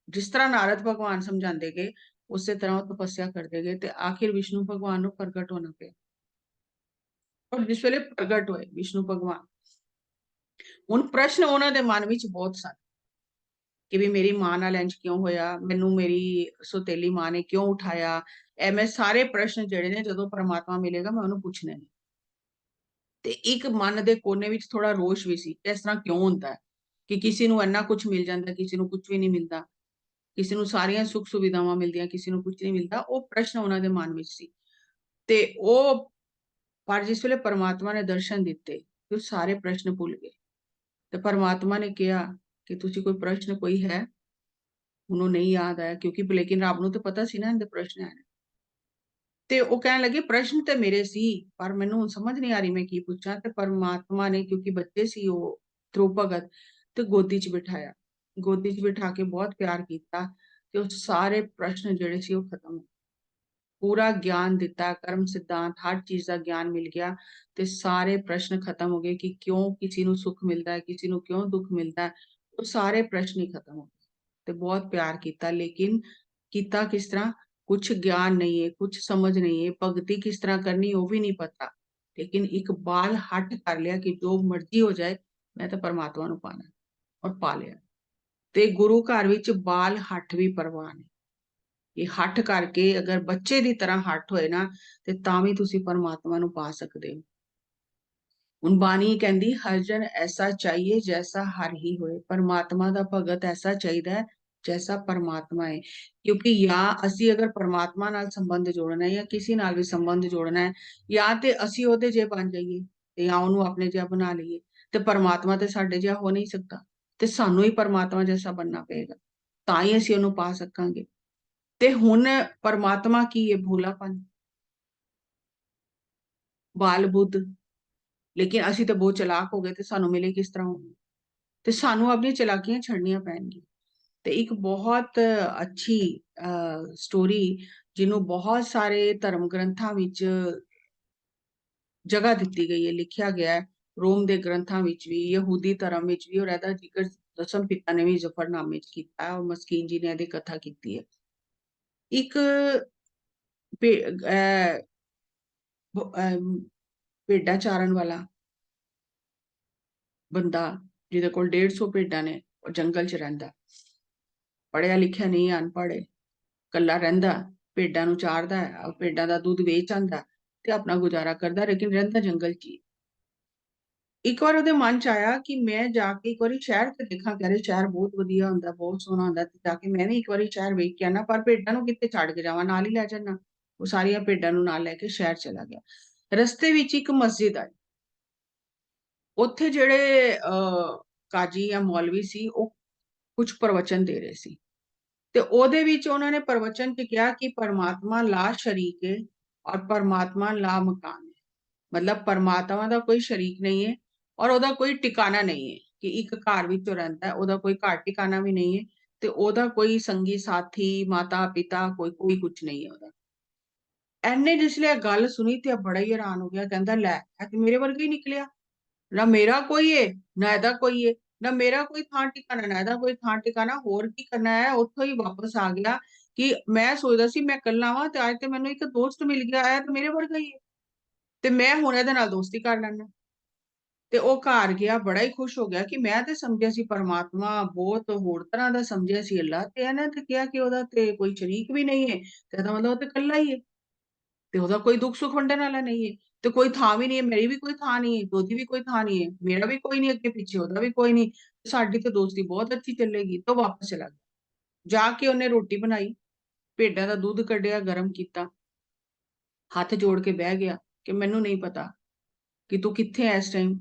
ਜਿਸ ਤਰ੍ਹਾਂ ਨਾਰਦ ਭਗਵਾਨ ਸਮਝਾਉਂਦੇ ਗਏ, ਉਸੇ ਤਰ੍ਹਾਂ ਉਹ ਤਪੱਸਿਆ ਕਰਦੇ ਗਏ, ਤੇ ਆਖਿਰ ਵਿਸ਼ਨੂੰ ਭਗਵਾਨ ਨੂੰ ਪ੍ਰਗਟ ਹੋਣਾ ਪਿਆ। ਔਰ ਜਿਸ ਵੇਲੇ ਪ੍ਰਗਟ ਹੋਏ ਵਿਸ਼ਨੂੰ ਭਗਵਾਨ, ਹੁਣ ਪ੍ਰਸ਼ਨ ਉਹਨਾਂ ਦੇ ਮਨ ਵਿੱਚ ਬਹੁਤ ਸਨ ਕਿ ਵੀ ਮੇਰੀ ਮਾਂ ਨਾਲ ਇੰਜ ਕਿਉਂ ਹੋਇਆ, ਮੈਨੂੰ ਮੇਰੀ ਸੌਤੇਲੀ ਮਾਂ ਨੇ ਕਿਉਂ ਉਠਾਇਆ। ਇਹ ਮੈਂ ਸਾਰੇ ਪ੍ਰਸ਼ਨ ਜਿਹੜੇ ਨੇ ਜਦੋਂ ਪਰਮਾਤਮਾ ਮਿਲੇਗਾ ਮੈਂ ਉਹਨੂੰ ਪੁੱਛਣੇ ਨੇ। ਤੇ ਇੱਕ ਮਨ ਦੇ ਕੋਨੇ ਵਿੱਚ ਥੋੜਾ ਰੋਸ਼ ਵੀ ਸੀ, ਇਸ ਤਰ੍ਹਾਂ ਕਿਉਂ ਹੁੰਦਾ ਹੈ ਕਿ ਕਿਸੇ ਨੂੰ ਇੰਨਾ ਕੁਝ ਮਿਲ ਜਾਂਦਾ, ਕਿਸੇ ਨੂੰ ਕੁਝ ਵੀ ਨਹੀਂ ਮਿਲਦਾ, ਕਿਸੇ ਨੂੰ ਸਾਰੀਆਂ ਸੁੱਖ ਸੁਵਿਧਾਵਾਂ ਮਿਲਦੀਆਂ, ਕਿਸੇ ਨੂੰ ਕੁਝ ਨਹੀਂ ਮਿਲਦਾ। ਉਹ ਪ੍ਰਸ਼ਨ ਉਹਨਾਂ ਦੇ ਮਨ ਵਿੱਚ ਸੀ। ਤੇ ਉਹ ਪਰ ਜਿਸ ਵੇਲੇ ਪਰਮਾਤਮਾ ਨੇ ਦਰਸ਼ਨ ਦਿੱਤੇ ਤੇ ਉਹ ਸਾਰੇ ਪ੍ਰਸ਼ਨ ਭੁੱਲ ਗਏ। ਤੇ ਪਰਮਾਤਮਾ ਨੇ ਕਿਹਾ ਕਿ ਤੁਸੀਂ ਕੋਈ ਪ੍ਰਸ਼ਨ ਕੋਈ ਹੈ? ਉਹਨੂੰ ਨਹੀਂ ਯਾਦ ਆਇਆ, ਕਿਉਂਕਿ ਲੇਕਿਨ ਰੱਬ ਨੂੰ ਤਾਂ ਪਤਾ ਸੀ ਨਾ ਇਹਦੇ ਪ੍ਰਸ਼ਨ ਹੈ। ਤੇ ਉਹ ਕਹਿਣ ਲੱਗੇ ਪ੍ਰਸ਼ਨ ਤੇ ਮੇਰੇ ਸੀ, ਪਰ ਮੈਨੂੰ ਹੁਣ ਸਮਝ ਨਹੀਂ ਆ ਰਹੀ ਮੈਂ ਕੀ ਪੁੱਛਾਂ। ਤੇ ਪਰਮਾਤਮਾ ਨੇ, ਕਿਉਂਕਿ ਬੱਚੇ ਸੀ ਉਹ ਧਰੁਵ ਭਗਤ, ਤੇ ਗੋਦੀ 'ਚ ਬਿਠਾਇਆ, ਗੋਦੀ 'ਚ ਬਿਠਾ ਕੇ ਬਹੁਤ ਪਿਆਰ ਕੀਤਾ, ਤੇ ਉਹ ਸਾਰੇ ਪ੍ਰਸ਼ਨ ਜਿਹੜੇ ਸੀ ਉਹ ਖਤਮ। ਪੂਰਾ ਗਿਆਨ ਦਿੱਤਾ, ਕਰਮ ਸਿਧਾਂਤ, ਹਰ ਚੀਜ਼ ਦਾ ਗਿਆਨ ਮਿਲ ਗਿਆ, ਤੇ ਸਾਰੇ ਪ੍ਰਸ਼ਨ ਖਤਮ ਹੋ ਗਏ ਕਿ ਕਿਉਂ ਕਿਸੇ ਨੂੰ ਸੁੱਖ ਮਿਲਦਾ ਹੈ, ਕਿਸੇ ਨੂੰ ਕਿਉਂ ਦੁੱਖ ਮਿਲਦਾ ਹੈ। ਉਹ ਸਾਰੇ ਪ੍ਰਸ਼ਨ ਹੀ ਖਤਮ ਹੋ ਗਏ। ਤੇ ਬਹੁਤ ਪਿਆਰ ਕੀਤਾ, ਲੇਕਿਨ ਕੀਤਾ ਕਿਸ ਤਰ੍ਹਾਂ? ਕੁਛ ਗਿਆਨ ਨਹੀਂ ਹੈ, ਕੁਛ ਸਮਝ ਨਹੀਂ ਹੈ, ਭਗਤੀ ਕਿਸ ਤਰ੍ਹਾਂ ਕਰਨੀ ਉਹ ਵੀ ਨਹੀਂ ਪਤਾ। ਲੇਕਿਨ ਇੱਕ ਬਾਲ ਹੱਠ ਕਰ ਲਿਆ ਕਿ ਜੋ ਮਰਜ਼ੀ ਹੋ ਜਾਏ ਮੈਂ ਤਾਂ ਪਰਮਾਤਮਾ ਨੂੰ ਪਾਣਾ, ਔਰ ਪਾ ਲਿਆ। ਤੇ ਗੁਰੂ ਘਰ ਵਿੱਚ ਬਾਲ ਹੱਠ ਵੀ ਪ੍ਰਵਾਨ ਹੈ। ਇਹ ਹੱਠ ਕਰਕੇ ਅਗਰ ਬੱਚੇ ਦੀ ਤਰ੍ਹਾਂ ਹੱਠ ਹੋਏ ਨਾ, ਤੇ ਤਾਂ ਵੀ ਤੁਸੀਂ ਪਰਮਾਤਮਾ ਨੂੰ ਪਾ ਸਕਦੇ ਹੋ। ਹੁਣ ਬਾਣੀ ਕਹਿੰਦੀ ਹਰ ਜਨ ਐਸਾ ਚਾਹੀਏ ਜੈਸਾ ਹਰ ਹੀ ਹੋਏ। ਪਰਮਾਤਮਾ ਦਾ ਭਗਤ ਐਸਾ ਚਾਹੀਦਾ ਹੈ ਜੈਸਾ ਪਰਮਾਤਮਾ ਹੈ। ਕਿਉਂਕਿ ਜਾਂ ਅਸੀਂ ਅਗਰ ਪਰਮਾਤਮਾ ਨਾਲ ਸੰਬੰਧ ਜੋੜਨਾ ਹੈ ਜਾਂ ਕਿਸੇ ਨਾਲ ਵੀ ਸੰਬੰਧ ਜੋੜਨਾ ਹੈ, ਜਾਂ ਤੇ ਅਸੀਂ ਉਹਦੇ ਜਿਹੇ ਬਣ ਜਾਈਏ ਤੇ ਜਾਂ ਉਹਨੂੰ ਆਪਣੇ ਜਿਹਾ ਬਣਾ ਲਈਏ। ਤੇ ਪਰਮਾਤਮਾ ਤੇ ਸਾਡੇ ਜਿਹਾ ਹੋ ਨਹੀਂ ਸਕਦਾ, ਤੇ ਸਾਨੂੰ ਹੀ ਪਰਮਾਤਮਾ ਜੈਸਾ ਬਣਨਾ ਪਏਗਾ, ਤਾਂ ਹੀ ਅਸੀਂ ਉਹਨੂੰ ਪਾ ਸਕਾਂਗੇ। ਤੇ ਹੁਣ ਪਰਮਾਤਮਾ ਕੀ ਹੈ? ਭੋਲਾਪਨ, ਬਾਲ ਬੁੱਧ। ਲੇਕਿਨ ਅਸੀਂ ਤਾਂ ਬਹੁਤ ਚਲਾਕ ਹੋ ਗਏ, ਤੇ ਸਾਨੂੰ ਮਿਲੇ ਕਿਸ ਤਰ੍ਹਾਂ ਹੋਣਗੇ? ਤੇ ਸਾਨੂੰ ਆਪਣੀਆਂ ਚਲਾਕੀਆਂ ਛੱਡਣੀਆਂ ਪੈਣਗੀਆਂ। ਤੇ ਇੱਕ ਬਹੁਤ ਅੱਛੀ ਸਟੋਰੀ, ਜਿਹਨੂੰ ਬਹੁਤ ਸਾਰੇ ਧਰਮ ਗ੍ਰੰਥਾਂ ਵਿੱਚ ਜਗ੍ਹਾ ਦਿੱਤੀ ਗਈ ਹੈ, ਲਿਖਿਆ ਗਿਆ ਹੈ, ਰੋਮ ਦੇ ਗ੍ਰੰਥਾਂ ਵਿੱਚ ਵੀ, ਯਹੂਦੀ ਧਰਮ ਵਿੱਚ ਵੀ, ਔਰ ਇਹਦਾ ਜ਼ਿਕਰ ਦਸਮ ਪਿਤਾ ਨੇ ਵੀ ਜ਼ਫਰਨਾਮੇ 'ਚ ਕੀਤਾ ਹੈ, ਔਰ ਮਸਕੀਨ ਜੀ ਨੇ ਇਹਦੀ ਕਥਾ ਕੀਤੀ ਹੈ। ਇੱਕ ਭੇਡਾਂ ਚਾਰਨ ਵਾਲਾ ਬੰਦਾ, ਜਿਹਦੇ ਕੋਲ 150 ਭੇਡਾਂ ਨੇ, ਉਹ ਜੰਗਲ 'ਚ ਰਹਿੰਦਾ, ਪੜ੍ਹਿਆ ਲਿਖਿਆ ਨਹੀਂ, ਅਨਪੜ੍ਹ ਹੈ, ਇਕੱਲਾ ਰਹਿੰਦਾ, ਭੇਡਾਂ ਨੂੰ ਚਾਰਦਾ ਹੈ, ਭੇਡਾਂ ਦਾ ਦੁੱਧ ਵੇਚ ਆਉਂਦਾ ਤੇ ਆਪਣਾ ਗੁਜ਼ਾਰਾ ਕਰਦਾ, ਲੇਕਿਨ ਰਹਿੰਦਾ ਜੰਗਲ 'ਚ ਹੀ। ਇੱਕ ਵਾਰ ਉਹਦੇ ਮਨ 'ਚ ਆਇਆ ਕਿ ਮੈਂ ਜਾ ਕੇ ਇੱਕ ਵਾਰੀ ਸ਼ਹਿਰ ਤੇ ਦੇਖਾਂ, ਕਹਿੰਦੇ ਸ਼ਹਿਰ ਬਹੁਤ ਵਧੀਆ ਹੁੰਦਾ, ਬਹੁਤ ਸੋਹਣਾ ਹੁੰਦਾ, ਤੇ ਜਾ ਕੇ ਮੈਂ ਵੀ ਇੱਕ ਵਾਰੀ ਸ਼ਹਿਰ ਵੇਖ ਕੇ ਆਣਾ। ਪਰ ਭੇਡਾਂ ਨੂੰ ਕਿੱਥੇ ਛੱਡ ਕੇ ਜਾਵਾਂ, ਨਾਲ ਹੀ ਲੈ ਜਾਣਾ। ਉਹ ਸਾਰੀਆਂ ਭੇਡਾਂ ਨੂੰ ਨਾਲ ਲੈ ਕੇ ਸ਼ਹਿਰ ਚਲਾ ਗਿਆ। ਰਸਤੇ ਵਿੱਚ ਇੱਕ ਮਸਜਿਦ ਆਈ। ਉੱਥੇ ਜਿਹੜੇ ਕਾਜੀ ਜਾਂ ਮੌਲਵੀ ਸੀ, ਉਹ ਕੁਝ ਪ੍ਰਵਚਨ ਦੇ ਰਹੇ ਸੀ। ਤੇ ਉਹਦੇ ਵਿੱਚ ਉਹਨਾਂ ਨੇ ਪ੍ਰਵਚਨ 'ਚ ਕਿਹਾ ਕਿ ਪਰਮਾਤਮਾ ਲਾ ਸ਼ਰੀਕ ਹੈ, ਔਰ ਪਰਮਾਤਮਾ ਲਾ ਮਕਾਨ ਹੈ। ਮਤਲਬ ਪਰਮਾਤਮਾ ਦਾ ਕੋਈ ਸ਼ਰੀਕ ਨਹੀਂ ਹੈ, ਔਰ ਉਹਦਾ ਕੋਈ ਟਿਕਾਣਾ ਨਹੀਂ ਹੈ ਕਿ ਇੱਕ ਘਰ ਵਿੱਚ ਉਹ ਰਹਿੰਦਾ, ਉਹਦਾ ਕੋਈ ਘਰ ਟਿਕਾਣਾ ਵੀ ਨਹੀਂ ਹੈ, ਤੇ ਉਹਦਾ ਕੋਈ ਸੰਗੀ ਸਾਥੀ, ਮਾਤਾ ਪਿਤਾ, ਕੋਈ ਕੁਝ ਨਹੀਂ ਹੈ ਉਹਦਾ। ਐਨੇ ਜਿਸਲੇ ਇਹ ਗੱਲ ਸੁਣੀ ਤੇ ਬੜਾ ਹੀ ਹੈਰਾਨ ਹੋ ਗਿਆ, ਕਹਿੰਦਾ ਲੈ ਇਹ ਤੇ ਮੇਰੇ ਵਰਗਾ ਹੀ ਨਿਕਲਿਆ, ਨਾ ਮੇਰਾ ਕੋਈ ਹੈ ਨਾ ਇਹਦਾ ਕੋਈ ਹੈ, ਨਾ ਮੇਰਾ ਕੋਈ ਥਾਂ ਟਿਕਾਣਾ ਨਾ ਇਹਦਾ ਕੋਈ ਥਾਂ ਟਿਕਾਣਾ। ਹੋਰ ਕੀ ਕਰਨਾ ਹੈ? ਉੱਥੋਂ ਹੀ ਵਾਪਸ ਆ ਗਿਆ ਕਿ ਮੈਂ ਸੋਚਦਾ ਸੀ ਮੈਂ ਇਕੱਲਾ ਵਾਂ, ਤੇ ਅੱਜ ਤੇ ਮੈਨੂੰ ਇੱਕ ਦੋਸਤ ਮਿਲ ਗਿਆ ਹੈ ਤੇ ਮੇਰੇ ਵਰਗਾ ਹੀ ਹੈ, ਤੇ ਮੈਂ ਹੁਣ ਇਹਦੇ ਨਾਲ ਦੋਸਤੀ ਕਰ ਲੈਣਾ। ਤੇ ਉਹ ਘਰ ਗਿਆ, ਬੜਾ ਹੀ ਖੁਸ਼ ਹੋ ਗਿਆ ਕਿ ਮੈਂ ਤੇ ਸਮਝਿਆ ਸੀ ਪਰਮਾਤਮਾ ਬਹੁਤ ਹੋਰ ਤਰ੍ਹਾਂ ਦਾ ਸਮਝਿਆ ਸੀ ਅੱਲਾ, ਤੇ ਇਹਨੇ ਤੇ ਕਿਹਾ ਕਿ ਉਹਦਾ ਤੇ ਕੋਈ ਸ਼ਰੀਕ ਵੀ ਨਹੀਂ ਹੈ, ਤੇ ਇਹਦਾ ਮਤਲਬ ਉਹ ਤੇ ਇਕੱਲਾ ਹੀ ਹੈ, ਤੇ ਉਹਦਾ ਕੋਈ ਦੁੱਖ ਸੁੱਖ ਵੰਡਣ ਵਾਲਾ ਨਹੀਂ ਹੈ, ਤੇ ਕੋਈ ਥਾਂ ਵੀ ਨਹੀਂ ਹੈ, ਮੇਰੀ ਵੀ ਕੋਈ ਥਾਂ ਨਹੀਂ ਹੈ, ਉਹਦੀ ਵੀ ਕੋਈ ਥਾਂ ਨਹੀਂ ਹੈ, ਮੇਰਾ ਵੀ ਕੋਈ ਨਹੀਂ ਅੱਗੇ ਪਿੱਛੇ, ਉਹਦਾ ਵੀ ਕੋਈ ਨਹੀਂ, ਸਾਡੀ ਤੇ ਦੋਸਤੀ ਬਹੁਤ ਅੱਛੀ ਚੱਲੇਗੀ। ਤਾਂ ਵਾਪਸ ਚਲਾ ਗਿਆ। ਜਾ ਕੇ ਉਹਨੇ ਰੋਟੀ ਬਣਾਈ, ਭੇਡਾਂ ਦਾ ਦੁੱਧ ਕੱਢਿਆ, ਗਰਮ ਕੀਤਾ, ਹੱਥ ਜੋੜ ਕੇ ਬਹਿ ਗਿਆ ਕਿ ਮੈਨੂੰ ਨਹੀਂ ਪਤਾ ਕਿ ਤੂੰ ਕਿੱਥੇ ਐ ਇਸ ਟਾਈਮ,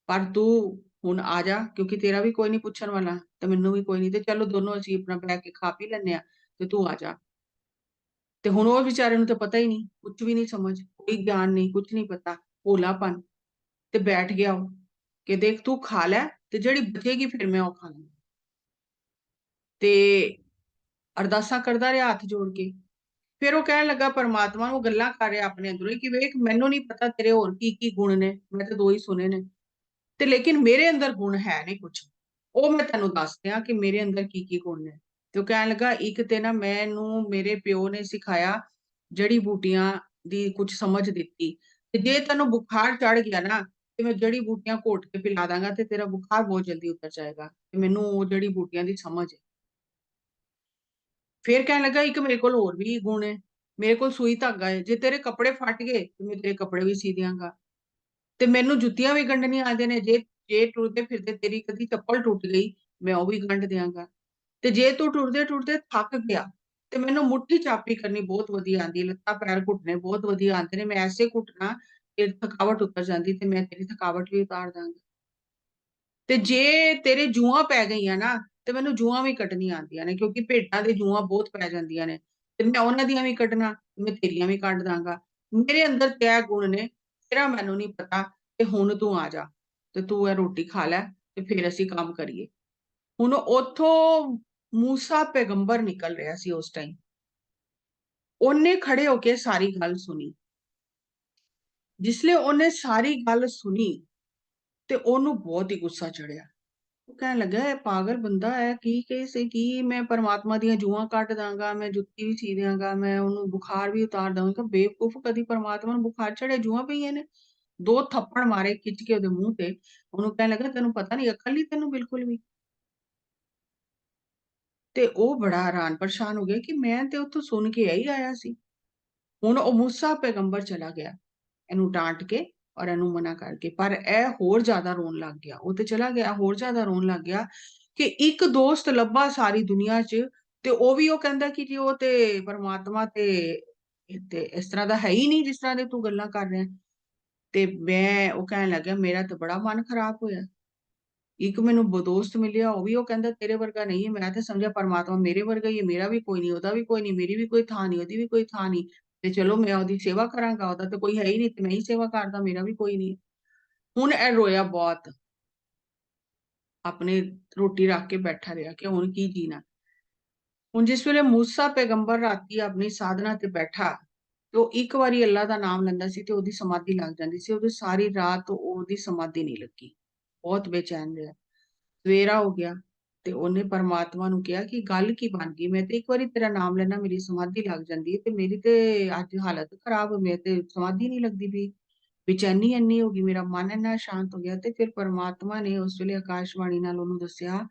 ਪਰ ਤੂੰ ਹੁਣ ਆ ਜਾ, ਕਿਉਂਕਿ ਤੇਰਾ ਵੀ ਕੋਈ ਨਹੀਂ ਪੁੱਛਣ ਵਾਲਾ ਤੇ ਮੈਨੂੰ ਵੀ ਕੋਈ ਨਹੀਂ, ਤੇ ਚਲੋ ਦੋਨੋਂ ਅਸੀਂ ਆਪਣਾ ਬਹਿ ਕੇ ਖਾ ਪੀ ਲੈਂਦੇ ਆ, ਤੇ ਤੂੰ ਆ ਜਾ। ਤੇ ਹੁਣ ਉਹ ਵਿਚਾਰੇ ਨੂੰ ਤਾਂ ਪਤਾ ਹੀ ਨਹੀਂ, ਕੁਝ ਵੀ ਨਹੀਂ ਸਮਝ, ਕੋਈ ਗਿਆਨ ਨਹੀਂ, ਕੁਝ ਨਹੀਂ ਪਤਾ, ਭੋਲਾਪਨ। ਤੇ ਬੈਠ ਗਿਆ ਉਹ ਕਿ ਦੇਖ ਤੂੰ ਖਾ ਲੈ ਤੇ ਜਿਹੜੀ ਬਚੇਗੀ ਫਿਰ ਮੈਂ ਉਹ ਖਾ ਲਵਾਂ। ਤੇ ਅਰਦਾਸਾਂ ਕਰਦਾ ਰਿਹਾ ਹੱਥ ਜੋੜ ਕੇ। ਫਿਰ ਉਹ ਕਹਿਣ ਲੱਗਾ ਪਰਮਾਤਮਾ ਨੂੰ, ਗੱਲਾਂ ਕਰ ਰਿਹਾ ਆਪਣੇ ਅੰਦਰੋਂ ਕਿ ਵੇਖ ਮੈਨੂੰ ਨਹੀਂ ਪਤਾ ਤੇਰੇ ਹੋਰ ਕੀ ਕੀ ਗੁਣ ਨੇ, ਮੈਂ ਤੇ ਦੋ ਹੀ ਸੁਣੇ ਨੇ, ਤੇ ਲੇਕਿਨ ਮੇਰੇ ਅੰਦਰ ਗੁਣ ਹੈ ਨਹੀਂ ਕੁਛ, ਉਹ ਮੈਂ ਤੈਨੂੰ ਦੱਸ ਦਿਆਂ ਕਿ ਮੇਰੇ ਅੰਦਰ ਕੀ ਕੀ ਗੁਣ ਨੇ। ਤੇ ਉਹ ਕਹਿਣ ਲੱਗਾ ਇੱਕ ਤੇ ਨਾ ਮੈਨੂੰ ਮੇਰੇ ਪਿਓ ਨੇ ਸਿਖਾਇਆ, ਜੜੀ ਬੂਟੀਆਂ ਦੀ ਕੁਝ ਸਮਝ ਦਿੱਤੀ, ਤੇ ਜੇ ਤੈਨੂੰ ਬੁਖਾਰ ਚੜ ਗਿਆ ਨਾ ਤੇ ਮੈਂ ਜੜੀ ਬੂਟੀਆਂ ਘੋਟ ਕੇ ਪਿਲਾ ਦਾਂਗਾ ਤੇ ਤੇਰਾ ਬੁਖਾਰ ਬਹੁਤ ਜਲਦੀ ਉਤਰ ਜਾਏਗਾ, ਤੇ ਮੈਨੂੰ ਉਹ ਜੜੀ ਬੂਟੀਆਂ ਦੀ ਸਮਝ ਹੈ। ਫਿਰ ਕਹਿਣ ਲੱਗਾ ਇੱਕ ਮੇਰੇ ਕੋਲ ਹੋਰ ਵੀ ਗੁਣ ਹੈ, ਮੇਰੇ ਕੋਲ ਸੂਈ ਧਾਗਾ ਹੈ, ਜੇ ਤੇਰੇ ਕੱਪੜੇ ਫਟ ਗਏ ਤੇ ਮੈਂ ਤੇਰੇ ਕੱਪੜੇ ਵੀ ਸੀ ਦਿਆਂਗਾ, ਤੇ ਮੈਨੂੰ ਜੁੱਤੀਆਂ ਵੀ ਗੰਢਣੀਆਂ ਆਉਂਦੇ ਨੇ, ਜੇ ਟੁਰਦੇ ਫਿਰਦੇ ਤੇਰੀ ਕਦੀ ਚੱਪਲ ਟੁੱਟ ਗਈ ਮੈਂ ਉਹ ਵੀ ਗੰਢ ਦਿਆਂਗਾ, ਤੇ ਜੇ ਤੂੰ ਟੁਰਦੇ ਟੁਰਦੇ ਥੱਕ ਗਿਆ ਤੇ ਮੈਨੂੰ ਮੁੱਠੀ ਚਾਪੀ ਕਰਨੀ ਬਹੁਤ ਵਧੀਆ ਆਉਂਦੀ, ਲੱਤਾਂ ਪੈਰ ਘੁੱਟਣੇ ਬਹੁਤ ਵਧੀਆ ਆਉਂਦੇ ਨੇ, ਮੈਂ ਐਸੇ ਘੁੱਟਣਾ ਕਿ ਥਕਾਵਟ ਉਤਰ ਜਾਂਦੀ ਤੇ ਮੈਂ ਤੇਰੀ ਥਕਾਵਟ ਵੀ ਉਤਾਰ ਦਾਂਗਾ, ਤੇ ਜੇ ਤੇਰੇ ਜੂਆਂ ਪੈ ਗਈਆਂ ਨਾ ਤੇ ਮੈਨੂੰ ਜੂਆਂ ਵੀ ਕੱਢਣੀਆਂ ਆਉਂਦੀਆਂ ਨੇ, ਕਿਉਂਕਿ ਭੇਡਾਂ ਦੇ ਜੂਆਂ ਬਹੁਤ ਪੈ ਜਾਂਦੀਆਂ ਨੇ, ਤੇ ਮੈਂ ਉਹਨਾਂ ਦੀਆਂ ਵੀ ਕੱਢਣਾ, ਮੈਂ ਤੇਰੀਆਂ ਵੀ ਕੱਢ ਦਾਂਗਾ, ਮੇਰੇ ਅੰਦਰ ਤੈ ਗੁਣ ਨੇ, ਤੇਰਾ ਮੈਨੂੰ ਨਹੀਂ ਪਤਾ, ਤੇ ਹੁਣ ਤੂੰ ਆ ਜਾ ਤੇ ਤੂੰ ਇਹ ਰੋਟੀ ਖਾ ਲੈ ਤੇ ਫਿਰ ਅਸੀਂ ਕੰਮ ਕਰੀਏ। ਹੁਣ ਉੱਥੋਂ ਮੂਸਾ ਪੈਗੰਬਰ ਨਿਕਲ ਰਿਹਾ ਸੀ ਉਸ ਟਾਈਮ, ਉਹਨੇ ਖੜੇ ਹੋ ਕੇ ਸਾਰੀ ਗੱਲ ਸੁਣੀ। ਜਿਸਲੇ ਉਹਨੇ ਸਾਰੀ ਗੱਲ ਸੁਣੀ ਤੇ ਉਹਨੂੰ ਬਹੁਤ ਹੀ ਗੁੱਸਾ ਚੜਿਆ। ਉਹ ਕਹਿਣ ਲੱਗਾ ਇਹ ਪਾਗਲ ਬੰਦਾ ਹੈ, ਕੀ ਕਹੇ ਸੀ ਕੀ ਮੈਂ ਪਰਮਾਤਮਾ ਦੀਆਂ ਜੂਆਂ ਕੱਢ ਦਾਂਗਾ, ਮੈਂ ਜੁੱਤੀ ਵੀ ਸੀ ਦਿਆਂਗਾ, ਮੈਂ ਉਹਨੂੰ ਬੁਖਾਰ ਵੀ ਉਤਾਰ ਦਾਂਗਾ, ਬੇਵਕੂਫ, ਕਦੀ ਪਰਮਾਤਮਾ ਨੂੰ ਬੁਖਾਰ ਚੜਿਆ, ਜੂਆਂ ਪਈਆਂ ਨੇ। ਦੋ ਥੱਪੜ ਮਾਰੇ ਖਿੱਚ ਕੇ ਉਹਦੇ ਮੂੰਹ ਤੇ, ਉਹਨੂੰ ਕਹਿਣ ਲੱਗਾ ਤੈਨੂੰ ਪਤਾ ਨਹੀਂ, ਅਕਲ ਨਹੀਂ ਤੈਨੂੰ ਬਿਲਕੁਲ ਵੀ। ਤੇ ਉਹ ਬੜਾ ਹੈਰਾਨ ਪਰੇਸ਼ਾਨ ਹੋ ਗਿਆ ਕਿ ਮੈਂ ਤੇ ਉੱਥੋਂ ਸੁਣ ਕੇ ਹੀ ਆਇਆ ਸੀ। ਹੁਣ ਉਹ ਮੂਸਾ ਪੈਗੰਬਰ ਚਲਾ ਗਿਆ ਇਹਨੂੰ ਡਾਂਟ ਕੇ ਔਰ ਇਹਨੂੰ ਮਨਾ ਕਰਕੇ, ਪਰ ਇਹ ਹੋਰ ਜ਼ਿਆਦਾ ਰੋਣ ਲੱਗ ਗਿਆ। ਉਹ ਤੇ ਚਲਾ ਗਿਆ, ਹੋਰ ਜ਼ਿਆਦਾ ਰੋਣ ਲੱਗ ਗਿਆ ਕਿ ਇੱਕ ਦੋਸਤ ਲੱਭਾ ਸਾਰੀ ਦੁਨੀਆ 'ਚ, ਤੇ ਉਹ ਵੀ ਉਹ ਕਹਿੰਦਾ ਕਿ ਜੀ ਉਹ ਤੇ ਪਰਮਾਤਮਾ ਤੇ ਇਸ ਤਰ੍ਹਾਂ ਦਾ ਹੈ ਹੀ ਨਹੀਂ ਜਿਸ ਤਰ੍ਹਾਂ ਦੇ ਤੂੰ ਗੱਲਾਂ ਕਰ ਰਿਹਾ। ਤੇ ਉਹ ਕਹਿਣ ਲੱਗਿਆ ਮੇਰਾ ਤਾਂ ਬੜਾ ਮਨ ਖਰਾਬ ਹੋਇਆ, ਇੱਕ ਮੈਨੂੰ ਦੋਸਤ ਮਿਲਿਆ ਉਹ ਵੀ ਉਹ ਕਹਿੰਦਾ ਤੇਰੇ ਵਰਗਾ ਨਹੀਂ ਹੈ, ਮੈਂ ਤਾਂ ਸਮਝਿਆ ਪਰਮਾਤਮਾ ਮੇਰੇ ਵਰਗਾ ਹੀ ਹੈ, ਮੇਰਾ ਵੀ ਕੋਈ ਨਹੀਂ, ਉਹਦਾ ਵੀ ਕੋਈ ਨਹੀਂ, ਮੇਰੀ ਵੀ ਕੋਈ ਥਾਂ ਨਹੀਂ, ਉਹਦੀ ਵੀ ਕੋਈ ਥਾਂ ਨਹੀਂ, ਤੇ ਚਲੋ ਮੈਂ ਉਹਦੀ ਸੇਵਾ ਕਰਾਂਗਾ, ਉਹਦਾ ਤਾਂ ਕੋਈ ਹੈ ਹੀ ਨਹੀਂ ਤੇ ਮੈਂ ਹੀ ਸੇਵਾ ਕਰਦਾ, ਮੇਰਾ ਵੀ ਕੋਈ ਨਹੀਂ। ਹੁਣ ਇਹ ਰੋਇਆ ਬਹੁਤ, ਆਪਣੇ ਰੋਟੀ ਰੱਖ ਕੇ ਬੈਠਾ ਰਿਹਾ ਕਿ ਹੁਣ ਕੀ ਜੀਣਾ। ਹੁਣ ਜਿਸ ਵੇਲੇ ਮੂਸਾ ਪੈਗੰਬਰ ਰਾਤੀ ਆਪਣੀ ਸਾਧਨਾ ਤੇ ਬੈਠਾ, ਤੇ ਉਹ ਇੱਕ ਵਾਰੀ ਅੱਲਾ ਦਾ ਨਾਮ ਲੈਂਦਾ ਸੀ ਤੇ ਉਹਦੀ ਸਮਾਧੀ ਲੱਗ ਜਾਂਦੀ ਸੀ, ਉਹਦੀ ਸਾਰੀ ਰਾਤ ਉਹਦੀ ਸਮਾਧੀ ਨਹੀਂ ਲੱਗੀ, ਬਹੁਤ ਬੇਚੈਨ ਰਿਹਾ। ਸਵੇਰਾ ਹੋ ਗਿਆ ਤੇ ਉਹਨੇ ਪਰਮਾਤਮਾ ਨੂੰ ਕਿਹਾ ਕਿ ਗੱਲ ਕੀ ਬਣ ਗਈ, ਮੈਂ ਤੇ ਇੱਕ ਵਾਰੀ ਤੇਰਾ ਨਾਮ ਲੈਣਾ ਮੇਰੀ ਸਮਾਧੀ ਲੱਗ ਜਾਂਦੀ ਹੈ ਤੇ ਮੇਰੀ ਤੇ ਅੱਜ ਹਾਲਤ ਖਰਾਬ, ਮੈਂ ਤੇ ਸਮਾਧੀ ਨਹੀਂ ਲੱਗਦੀ ਵੀ, ਬੇਚੈਨੀ ਇੰਨੀ ਹੋ ਗਈ, ਮੇਰਾ ਮਨ ਇੰਨਾ ਸ਼ਾਂਤ ਹੋ ਗਿਆ। ਤੇ ਫਿਰ ਪਰਮਾਤਮਾ ਨੇ ਉਸ ਵੇਲੇ ਆਕਾਸ਼ਬਾਣੀ ਨਾਲ ਉਹਨੂੰ ਦੱਸਿਆ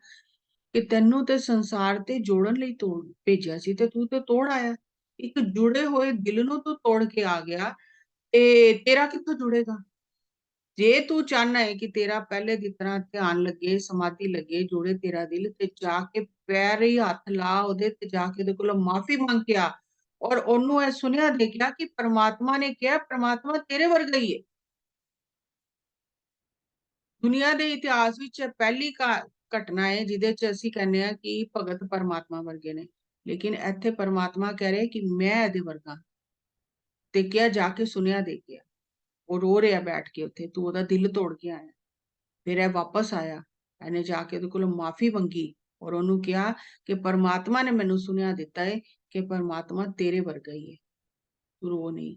ਕਿ ਤੈਨੂੰ ਤੇ ਸੰਸਾਰ ਤੇ ਜੋੜਨ ਲਈ ਭੇਜਿਆ ਸੀ ਤੇ ਤੂੰ ਤੇ ਤੋੜ ਆਇਆ, ਇੱਕ ਜੁੜੇ ਹੋਏ ਦਿਲ ਨੂੰ ਤੂੰ ਤੋੜ ਕੇ ਆ ਗਿਆ, ਤੇ ਤੇਰਾ ਕਿੱਥੋਂ ਜੁੜੇਗਾ। ਜੇ ਤੂੰ ਚਾਹਨਾ ਹੈ ਕਿ ਤੇਰਾ ਪਹਿਲੇ ਦੀ ਤਰ੍ਹਾਂ ਧਿਆਨ ਲੱਗੇ, ਸਮਾਧੀ ਲੱਗੇ, ਜੁੜੇ ਤੇਰਾ ਦਿਲ, ਤੇ ਜਾ ਕੇ ਪੈਰੀ ਹੱਥ ਲਾ ਉਹਦੇ ਤੇ, ਜਾ ਕੇ ਉਹਦੇ ਕੋਲੋਂ ਮਾਫੀ ਮੰਗ ਕੇ ਆ, ਔਰ ਉਹਨੂੰ ਇਹ ਸੁਨੇਹਾ ਦੇ ਗਿਆ ਕਿ ਪਰਮਾਤਮਾ ਨੇ ਕਿਹਾ ਪਰਮਾਤਮਾ ਤੇਰੇ ਵਰਗਾ ਹੀ ਹੈ। ਦੁਨੀਆ ਦੇ ਇਤਿਹਾਸ ਵਿੱਚ ਪਹਿਲੀ ਘਟਨਾ ਹੈ ਜਿਹਦੇ ਚ ਅਸੀਂ ਕਹਿੰਦੇ ਆ ਕਿ ਭਗਤ ਪਰਮਾਤਮਾ ਵਰਗੇ ਨੇ, ਲੇਕਿਨ ਇੱਥੇ ਪਰਮਾਤਮਾ ਕਹਿ ਰਿਹਾ ਕਿ ਮੈਂ ਇਹਦੇ ਵਰਗਾ, ਤੇ ਕਿਹਾ ਜਾ ਕੇ ਸੁਨੇਹਾ ਦੇ ਗਿਆ। ਉਹ ਰੋ ਰਿਹਾ ਬੈਠ ਕੇ ਉੱਥੇ, ਤੂੰ ਉਹਦਾ ਦਿਲ ਤੋੜ ਕੇ ਆਇਆ। ਫਿਰ ਇਹ ਵਾਪਸ ਆਇਆ, ਇਹਨੇ ਜਾ ਕੇ ਉਹਦੇ ਕੋਲੋਂ ਮਾਫੀ ਮੰਗੀ ਔਰ ਉਹਨੂੰ ਕਿਹਾ ਕਿ ਪਰਮਾਤਮਾ ਨੇ ਮੈਨੂੰ ਸੁਨੇਹਾ ਦਿੱਤਾ ਹੈ ਕਿ ਪਰਮਾਤਮਾ ਤੇਰੇ ਵਰਗਾ ਹੀ ਹੈ, ਤੂੰ ਰੋ ਨਹੀਂ।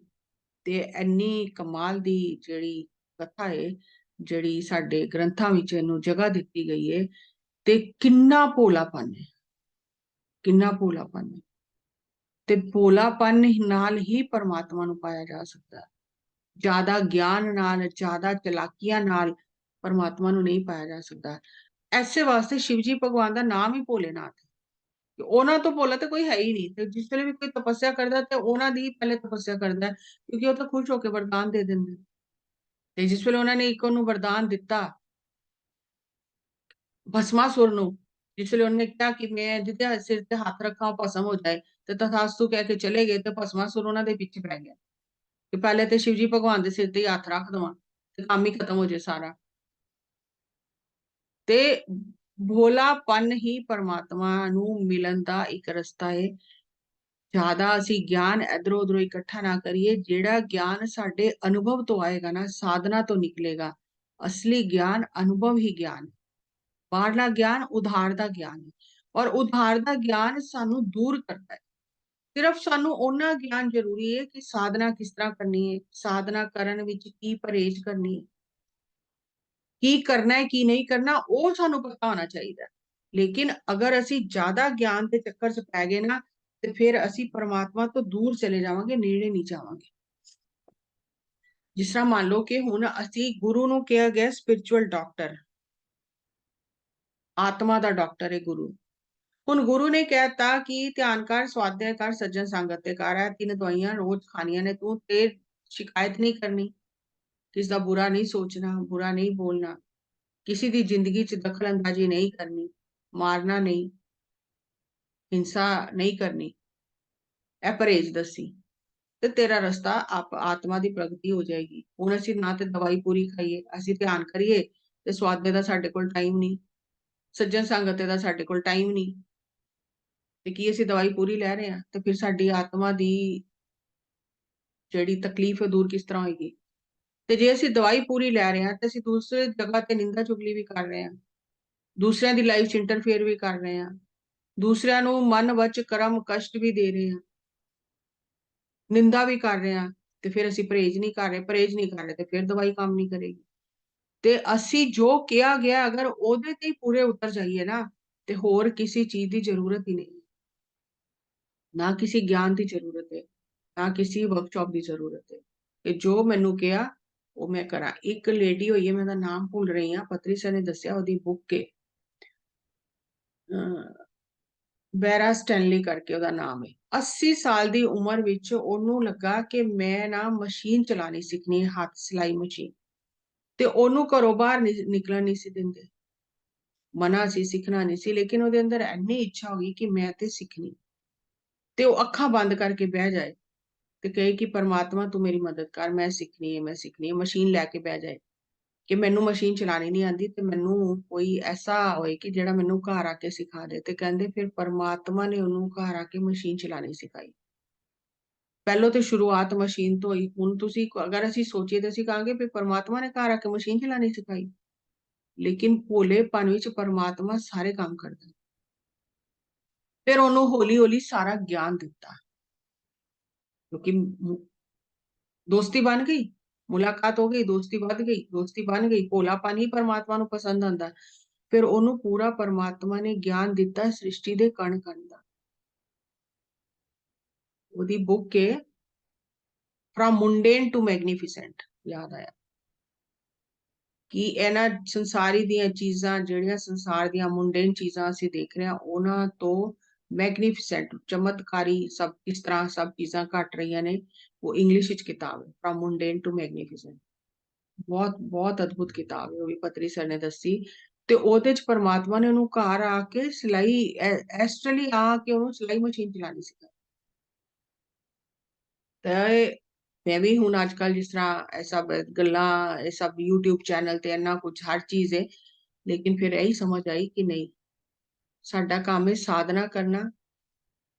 ਤੇ ਇੰਨੀ ਕਮਾਲ ਦੀ ਜਿਹੜੀ ਕਥਾ ਹੈ, ਜਿਹੜੀ ਸਾਡੇ ਗ੍ਰੰਥਾਂ ਵਿੱਚ ਇਹਨੂੰ ਜਗ੍ਹਾ ਦਿੱਤੀ ਗਈ ਹੈ, ਤੇ ਕਿੰਨਾ ਭੋਲਾਪਨ ਹੈ, ਕਿੰਨਾ ਭੋਲਾਪਨ ਹੈ। ਤੇ ਭੋਲਾਪਨ ਨਾਲ ਹੀ ਪਰਮਾਤਮਾ ਨੂੰ ਪਾਇਆ ਜਾ ਸਕਦਾ, ਜ਼ਿਆਦਾ ਗਿਆਨ ਨਾਲ, ਜ਼ਿਆਦਾ ਚਲਾਕੀਆਂ ਨਾਲ ਪਰਮਾਤਮਾ ਨੂੰ ਨਹੀਂ ਪਾਇਆ ਜਾ ਸਕਦਾ। ਐਸੇ ਵਾਸਤੇ ਸ਼ਿਵ ਜੀ ਭਗਵਾਨ ਦਾ ਨਾਮ ਹੀ ਭੋਲੇਨਾਥ ਹੈ, ਉਹਨਾਂ ਤੋਂ ਭੋਲਾ ਤੇ ਕੋਈ ਹੈ ਹੀ ਨਹੀਂ। ਤੇ ਜਿਸ ਵੇਲੇ ਵੀ ਕੋਈ ਤਪੱਸਿਆ ਕਰਦਾ ਤੇ ਉਹਨਾਂ ਦੀ ਪਹਿਲੇ ਤਪੱਸਿਆ ਕਰਦਾ, ਕਿਉਂਕਿ ਉਹ ਤਾਂ ਖੁਸ਼ ਹੋ ਕੇ ਵਰਦਾਨ ਦੇ ਦਿੰਦੇ। ਤੇ ਜਿਸ ਵੇਲੇ ਉਹਨਾਂ ਨੇ ਇੱਕ ਉਹਨੂੰ ਵਰਦਾਨ ਦਿੱਤਾ ਭਸਮਾਸੁਰ ਨੂੰ, ਜਿਸ ਵੇਲੇ ਉਹਨੇ ਕਿਹਾ ਕਿ ਮੈਂ ਜਿਹਦੇ ਸਿਰ ਤੇ ਹੱਥ ਰੱਖਾਂ ਉਹ ਭਸਮ ਹੋ ਜਾਏ, ਤੇ ਤਥਾਸਤੂ ਕਹਿ ਕੇ ਚਲੇ ਗਏ, ਤੇ ਭਸਮਾਸੁਰ ਉਹਨਾਂ ਦੇ ਪਿੱਛੇ ਪੈ ਗਿਆ ਕਿ ਪਹਿਲੇ ਤੇ ਸ਼ਿਵ ਜੀ ਭਗਵਾਨ ਦੇ ਸਿਰ ਤੇ ਹੀ ਹੱਥ ਰੱਖ ਦਵਾਂ ਤੇ ਕੰਮ ਹੀ ਖਤਮ ਹੋ ਜਾਏ ਸਾਰਾ। ਤੇ ਭੋਲਾਪਨ ਹੀ ਪਰਮਾਤਮਾ ਨੂੰ ਮਿਲਣ ਦਾ ਇੱਕ ਰਸਤਾ ਹੈ। ਜ਼ਿਆਦਾ ਅਸੀਂ ਗਿਆਨ ਇਧਰੋਂ ਉਧਰੋਂ ਇਕੱਠਾ ਨਾ ਕਰੀਏ, ਜਿਹੜਾ ਗਿਆਨ ਸਾਡੇ ਅਨੁਭਵ ਤੋਂ ਆਏਗਾ ਨਾ, ਸਾਧਨਾ ਤੋਂ ਨਿਕਲੇਗਾ, असली ज्ञान अनुभव ही ज्ञान है। बाहरला ज्ञान उधार ਦਾ ਗਿਆਨ ਹੈ, ਔਰ ਉਧਾਰ ਦਾ ਗਿਆਨ ਸਾਨੂੰ ਦੂਰ ਕਰਦਾ ਹੈ। ਸਿਰਫ ਸਾਨੂੰ ਉਹਨਾਂ ਗਿਆਨ ਜ਼ਰੂਰੀ ਹੈ ਕਿ ਸਾਧਨਾ ਕਿਸ ਤਰ੍ਹਾਂ ਕਰਨੀ ਹੈ, ਸਾਧਨਾ ਕਰਨ ਵਿੱਚ ਕੀ ਪਰਹੇਜ਼ ਕਰਨੀ ਹੈ, ਕੀ ਕਰਨਾ ਹੈ ਕੀ ਨਹੀਂ ਕਰਨਾ, ਉਹ ਸਾਨੂੰ ਪਤਾ ਹੋਣਾ ਚਾਹੀਦਾ। ਲੇਕਿਨ ਅਗਰ ਅਸੀਂ ਜ਼ਿਆਦਾ ਗਿਆਨ ਦੇ ਚੱਕਰ 'ਚ ਪੈ ਗਏ ਨਾ, ਤੇ ਫਿਰ ਅਸੀਂ ਪਰਮਾਤਮਾ ਤੋਂ ਦੂਰ ਚਲੇ ਜਾਵਾਂਗੇ, ਨੇੜੇ ਨਹੀਂ ਜਾਵਾਂਗੇ। ਜਿਸ ਤਰ੍ਹਾਂ ਮੰਨ ਲਓ ਕਿ ਹੁਣ ਅਸੀਂ ਗੁਰੂ ਨੂੰ ਕਿਹਾ ਗਿਆ ਸਪਿਰਚੁਅਲ ਡਾਕਟਰ, ਆਤਮਾ ਦਾ ਡਾਕਟਰ ਹੈ ਗੁਰੂ। ਹੁਣ ਗੁਰੂ ਨੇ ਕਹਿਤਾ ਕਿ ਧਿਆਨ ਕਰ, ਸਵਾਧਿਆ ਕਰ, ਸੱਜਣ ਸੰਗਤ ਤੇ ਕਰ, ਇਹ 3 ਦਵਾਈਆਂ ਰੋਜ਼ ਖਾਣੀਆਂ ਨੇ ਤੂੰ, ਤੇ ਸ਼ਿਕਾਇਤ ਨਹੀਂ ਕਰਨੀ, ਕਿਸ ਦਾ ਬੁਰਾ ਨਹੀਂ ਸੋਚਣਾ, ਬੁਰਾ ਨਹੀਂ ਬੋਲਣਾ, ਕਿਸੇ ਦੀ ਜ਼ਿੰਦਗੀ 'ਚ ਦਖਲ ਅੰਦਾਜ਼ੀ ਨਹੀਂ ਕਰਨੀ, ਮਾਰਨਾ ਨਹੀਂ, ਹਿੰਸਾ ਨਹੀਂ ਕਰਨੀ, ਇਹ ਪਰਹੇਜ਼ ਦੱਸੀ, ਤੇ ਤੇਰਾ ਰਸਤਾ ਆਤਮਾ ਦੀ ਪ੍ਰਗਤੀ ਹੋ ਜਾਏਗੀ। ਹੁਣ ਅਸੀਂ ਨਾ ਤੇ ਦਵਾਈ ਪੂਰੀ ਖਾਈਏ, ਅਸੀਂ ਧਿਆਨ ਕਰੀਏ ਤੇ ਸਵਾਧੇ ਦਾ ਸਾਡੇ ਕੋਲ ਟਾਈਮ ਨਹੀਂ, ਸੱਜਣ ਸੰਗਤ ਦਾ ਸਾਡੇ ਕੋਲ ਟਾਈਮ ਨਹੀਂ, ਤੇ ਕੀ ਅਸੀਂ ਦਵਾਈ ਪੂਰੀ ਲੈ ਰਹੇ ਹਾਂ, ਤੇ ਫਿਰ ਸਾਡੀ ਆਤਮਾ ਦੀ ਜਿਹੜੀ ਤਕਲੀਫ ਹੈ ਦੂਰ ਕਿਸ ਤਰ੍ਹਾਂ ਹੋਏਗੀ। ਤੇ ਜੇ ਅਸੀਂ ਦਵਾਈ ਪੂਰੀ ਲੈ ਰਹੇ ਹਾਂ ਤੇ ਅਸੀਂ ਦੂਸਰੇ ਜਗ੍ਹਾ ਤੇ ਨਿੰਦਾ ਚੁਗਲੀ ਵੀ ਕਰ ਰਹੇ ਹਾਂ, ਦੂਸਰਿਆਂ ਦੀ ਲਾਈਫ 'ਚ ਇੰਟਰਫੇਅਰ ਵੀ ਕਰ ਰਹੇ ਹਾਂ, ਦੂਸਰਿਆਂ ਨੂੰ ਮਨ ਵਚ ਕਰਮ ਕਸ਼ਟ ਵੀ ਦੇ ਰਹੇ ਹਾਂ, ਨਿੰਦਾ ਵੀ ਕਰ ਰਹੇ ਹਾਂ, ਤੇ ਫਿਰ ਅਸੀਂ ਪਰਹੇਜ਼ ਨਹੀਂ ਕਰ ਰਹੇ, ਪਰਹੇਜ਼ ਨਹੀਂ ਕਰ ਰਹੇ ਤੇ ਫਿਰ ਦਵਾਈ ਕੰਮ ਨਹੀਂ ਕਰੇਗੀ। ਤੇ ਅਸੀਂ ਜੋ ਕਿਹਾ ਗਿਆ ਅਗਰ ਉਹਦੇ ਤੇ ਹੀ ਪੂਰੇ ਉਤਰ ਜਾਈਏ ਨਾ, ਤੇ ਹੋਰ ਕਿਸੇ ਚੀਜ਼ ਦੀ ਜ਼ਰੂਰਤ ਹੀ ਨਹੀਂ, ਨਾ ਕਿਸੇ ਗਿਆਨ ਦੀ ਜ਼ਰੂਰਤ ਹੈ, ਨਾ ਕਿਸੇ ਵਰਕਸ਼ਾਪ ਦੀ ਜ਼ਰੂਰਤ ਹੈ, ਕਿ ਜੋ ਮੈਨੂੰ ਕਿਹਾ ਉਹ ਮੈਂ ਕਰਾਂ। ਇੱਕ ਲੇਡੀ ਹੋਈ ਹੈ, ਮੈਂ ਉਹਦਾ ਨਾਮ ਭੁੱਲ ਰਹੀ ਹਾਂ, ਪਤਰੀ ਸਰ ਨੇ ਦੱਸਿਆ, ਉਹਦੀ ਬੁੱਕ ਹੈ ਬੈਰਾ ਸਟੈਨਲੀ ਕਰਕੇ ਉਹਦਾ ਨਾਮ ਹੈ। 80 ਸਾਲ ਦੀ ਉਮਰ ਵਿੱਚ ਉਹਨੂੰ ਲੱਗਾ ਕਿ ਮੈਂ ਨਾ ਮਸ਼ੀਨ ਚਲਾਣੀ ਸਿੱਖਣੀ ਹੈ, ਹੱਥ ਸਿਲਾਈ ਮਸ਼ੀਨ, ਤੇ ਉਹਨੂੰ ਘਰੋਂ ਬਾਹਰ ਨਿਕਲਣ ਨਹੀਂ ਸੀ ਦਿੰਦੇ, ਮਨਾ ਸੀ, ਸਿੱਖਣਾ ਨਹੀਂ ਸੀ, ਲੇਕਿਨ ਉਹਦੇ ਅੰਦਰ ਇੰਨੀ ਇੱਛਾ ਹੋ ਗਈ ਕਿ ਮੈਂ ਤੇ ਸਿੱਖਣੀ। ਤੇ ਉਹ ਅੱਖਾਂ ਬੰਦ ਕਰਕੇ ਬਹਿ ਜਾਏ ਤੇ ਕਹੇ ਕਿ ਪਰਮਾਤਮਾ ਤੂੰ ਮੇਰੀ ਮਦਦ ਕਰ, ਮੈਂ ਸਿੱਖਣੀ ਹੈ, ਮੈਂ ਸਿੱਖਣੀ ਹੈ, ਮਸ਼ੀਨ ਲੈ ਕੇ ਬਹਿ ਜਾਏ ਕਿ ਮੈਨੂੰ ਮਸ਼ੀਨ ਚਲਾਣੀ ਨਹੀਂ ਆਉਂਦੀ, ਤੇ ਮੈਨੂੰ ਕੋਈ ਐਸਾ ਹੋਏ ਕਿ ਜਿਹੜਾ ਮੈਨੂੰ ਘਰ ਆ ਕੇ ਸਿਖਾ ਦੇ। ਤੇ ਕਹਿੰਦੇ ਫਿਰ ਪਰਮਾਤਮਾ ਨੇ ਉਹਨੂੰ ਘਰ ਆ ਕੇ ਮਸ਼ੀਨ ਚਲਾਣੀ ਸਿਖਾਈ। ਪਹਿਲੋਂ ਤੇ ਸ਼ੁਰੂਆਤ ਮਸ਼ੀਨ ਤੋਂ ਹੋਈ। ਹੁਣ ਤੁਸੀਂ ਅਗਰ ਅਸੀਂ ਸੋਚੀਏ ਤਾਂ ਅਸੀਂ ਕਹਾਂਗੇ ਵੀ ਪਰਮਾਤਮਾ ਨੇ ਘਰ ਆ ਕੇ ਮਸ਼ੀਨ ਚਲਾਣੀ ਸਿਖਾਈ, ਲੇਕਿਨ ਭੋਲੇਪਨ ਵਿੱਚ ਪਰਮਾਤਮਾ ਸਾਰੇ ਕੰਮ ਕਰਦਾ। ਫਿਰ ਉਹਨੂੰ ਹੌਲੀ ਹੌਲੀ ਸਾਰਾ ਗਿਆਨ ਦਿੱਤਾ, ਕਿਉਂਕਿ ਦੋਸਤੀ ਬਣ ਗਈ, ਮੁਲਾਕਾਤ ਹੋ ਗਈ, ਦੋਸਤੀ ਵੱਧ ਗਈ, ਦੋਸਤੀ ਬਣ ਗਈ, ਭੋਲਾਪਨ ਹੀ ਪਰਮਾਤਮਾ ਨੂੰ ਪਸੰਦ ਆਉਂਦਾ। ਫਿਰ ਉਹਨੂੰ ਪੂਰਾ ਪਰਮਾਤਮਾ ਨੇ ਗਿਆਨ ਦਿੱਤਾ ਸ੍ਰਿਸ਼ਟੀ ਦੇ ਕਣ ਕਣ ਦਾ। ਉਹਦੀ ਬੁੱਕ ਹੈ ਫਰਮ ਮੁੰਡੇਨ ਟੂ ਮੈਗਨੀਫੀਸੈਂਟ। ਯਾਦ ਆਇਆ ਕਿ ਇਹਨਾਂ ਸੰਸਾਰੀ ਦੀਆਂ ਚੀਜ਼ਾਂ, ਜਿਹੜੀਆਂ ਸੰਸਾਰ ਦੀਆਂ ਮੁੰਡੇਨ ਚੀਜ਼ਾਂ ਅਸੀਂ ਦੇਖ ਰਹੇ ਹਾਂ, ਉਹਨਾਂ ਤੋਂ ਮੈਗਨੀਫੀਸੈਂਟ, ਚਮਤਕਾਰੀ ਸਭ ਕਿਸ ਤਰ੍ਹਾਂ ਸਭ ਚੀਜ਼ਾਂ ਘਟ ਰਹੀਆਂ ਨੇ, ਉਹ ਇੰਗਲਿਸ਼ ਵਿੱਚ ਕਿਤਾਬ ਹੈ, ਫਰਮ ਮੁੰਡੇਨ ਟੂ ਮੈਗਨੀਫੀਸੈਂਟ। ਬਹੁਤ ਬਹੁਤ ਅਦਭੁਤ ਕਿਤਾਬ ਹੈ, ਉਹ ਵੀ ਪਤਰੀ ਸਰ ਨੇ ਦੱਸੀ। ਤੇ ਉਹਦੇ ਚ ਪਰਮਾਤਮਾ ਨੇ ਉਹਨੂੰ ਘਰ ਆ ਕੇ ਸਿਲਾਈ, ਐਸਟਰਲੀ ਆ ਕੇ ਉਹਨੂੰ ਸਿਲਾਈ ਮਸ਼ੀਨ ਚਲਾਣੀ ਸਿਖਾਈ। ਤੇ ਮੈਂ ਵੀ ਹੁਣ ਅੱਜ ਕੱਲ ਜਿਸ ਤਰ੍ਹਾਂ ਇਹ ਸਭ ਗੱਲਾਂ, ਇਹ ਸਭ YouTube ਚੈਨਲ ਤੇ ਇੰਨਾ ਕੁਝ ਹਰ ਚੀਜ਼ ਹੈ, ਲੇਕਿਨ ਫਿਰ ਇਹੀ ਸਮਝ ਆਈ ਕਿ ਨਹੀਂ, ਸਾਡਾ ਕੰਮ ਹੈ ਸਾਧਨਾ ਕਰਨਾ,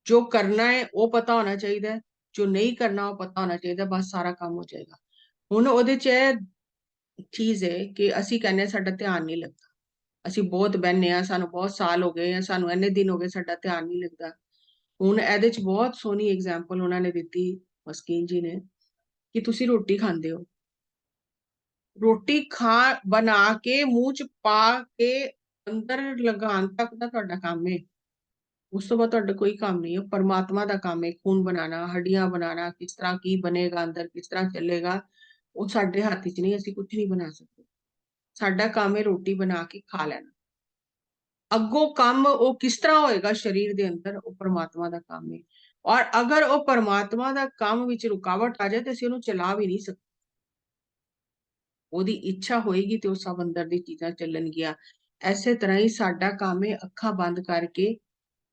ਜੋ ਕਰਨਾ ਹੈ ਉਹ ਪਤਾ ਹੋਣਾ ਚਾਹੀਦਾ ਹੈ, ਜੋ ਨਹੀਂ ਕਰਨਾ ਉਹ ਪਤਾ ਹੋਣਾ ਚਾਹੀਦਾ, ਬਸ ਸਾਰਾ ਕੰਮ ਹੋ ਜਾਏਗਾ। ਹੁਣ ਉਹਦੇ ਚ ਇਹ ਚੀਜ਼ ਹੈ ਕਿ ਅਸੀਂ ਕਹਿੰਦੇ ਹਾਂ ਸਾਡਾ ਧਿਆਨ ਨਹੀਂ ਲੱਗਦਾ, ਅਸੀਂ ਬਹੁਤ ਬਹਿੰਦੇ ਹਾਂ, ਸਾਨੂੰ ਬਹੁਤ ਸਾਲ ਹੋ ਗਏ, ਸਾਨੂੰ ਇੰਨੇ ਦਿਨ ਹੋ ਗਏ, ਸਾਡਾ ਧਿਆਨ ਨਹੀਂ ਲੱਗਦਾ। ਹੁਣ ਇਹਦੇ ਚ ਬਹੁਤ ਸੋਹਣੀ ਐਗਜ਼ਾਮਪਲ ਉਹਨਾਂ ਨੇ ਦਿੱਤੀ, ਮਸਕੀਨ ਜੀ ਨੇ, ਕਿ ਤੁਸੀਂ ਰੋਟੀ ਖਾਂਦੇ ਹੋ, ਰੋਟੀ ਖਾ ਬਣਾ ਕੇ ਮੂੰਹ ਚ ਪਾ ਕੇ ਅੰਦਰ ਲਗਾਉਣ ਤੱਕ ਦਾ ਤੁਹਾਡਾ ਕੰਮ ਹੈ, ਉਸ ਤੋਂ ਬਾਅਦ ਤੁਹਾਡਾ ਕੋਈ ਕੰਮ ਨਹੀਂ ਹੈ। ਪਰਮਾਤਮਾ ਦਾ ਕੰਮ ਹੈ ਖੂਨ ਬਣਾਉਣਾ, ਹੱਡੀਆਂ ਬਣਾਉਣਾ, ਕਿਸ ਤਰ੍ਹਾਂ ਕੀ ਬਣੇਗਾ ਅੰਦਰ, ਕਿਸ ਤਰ੍ਹਾਂ ਚੱਲੇਗਾ, ਉਹ ਸਾਡੇ ਹੱਥ 'ਚ ਨਹੀਂ, ਅਸੀਂ ਕੁਝ ਨਹੀਂ ਬਣਾ ਸਕਦੇ। ਸਾਡਾ ਕੰਮ ਹੈ ਰੋਟੀ ਬਣਾ ਕੇ ਖਾ ਲੈਣਾ, ਅੱਗੋਂ ਕੰਮ ਉਹ ਕਿਸ ਤਰ੍ਹਾਂ ਹੋਏਗਾ ਸਰੀਰ ਦੇ ਅੰਦਰ, ਉਹ ਪਰਮਾਤਮਾ ਦਾ ਕੰਮ ਹੈ। ਔਰ ਅਗਰ ਉਹ ਪਰਮਾਤਮਾ ਦਾ ਕੰਮ ਵਿੱਚ ਰੁਕਾਵਟ ਆ ਜਾਏ ਤੇ ਅਸੀਂ ਉਹਨੂੰ ਚਲਾ ਵੀ ਨਹੀਂ ਸਕਦੇ। ਉਹਦੀ ਇੱਛਾ ਹੋਏਗੀ ਤੇ ਉਹ ਸਭ ਅੰਦਰ ਦੀ ਚੀਜ਼ਾਂ ਚੱਲਣਗੀਆਂ। ਐਸੇ ਤਰ੍ਹਾਂ ਹੀ ਸਾਡਾ ਕੰਮ ਹੈ ਅੱਖਾਂ ਬੰਦ ਕਰਕੇ,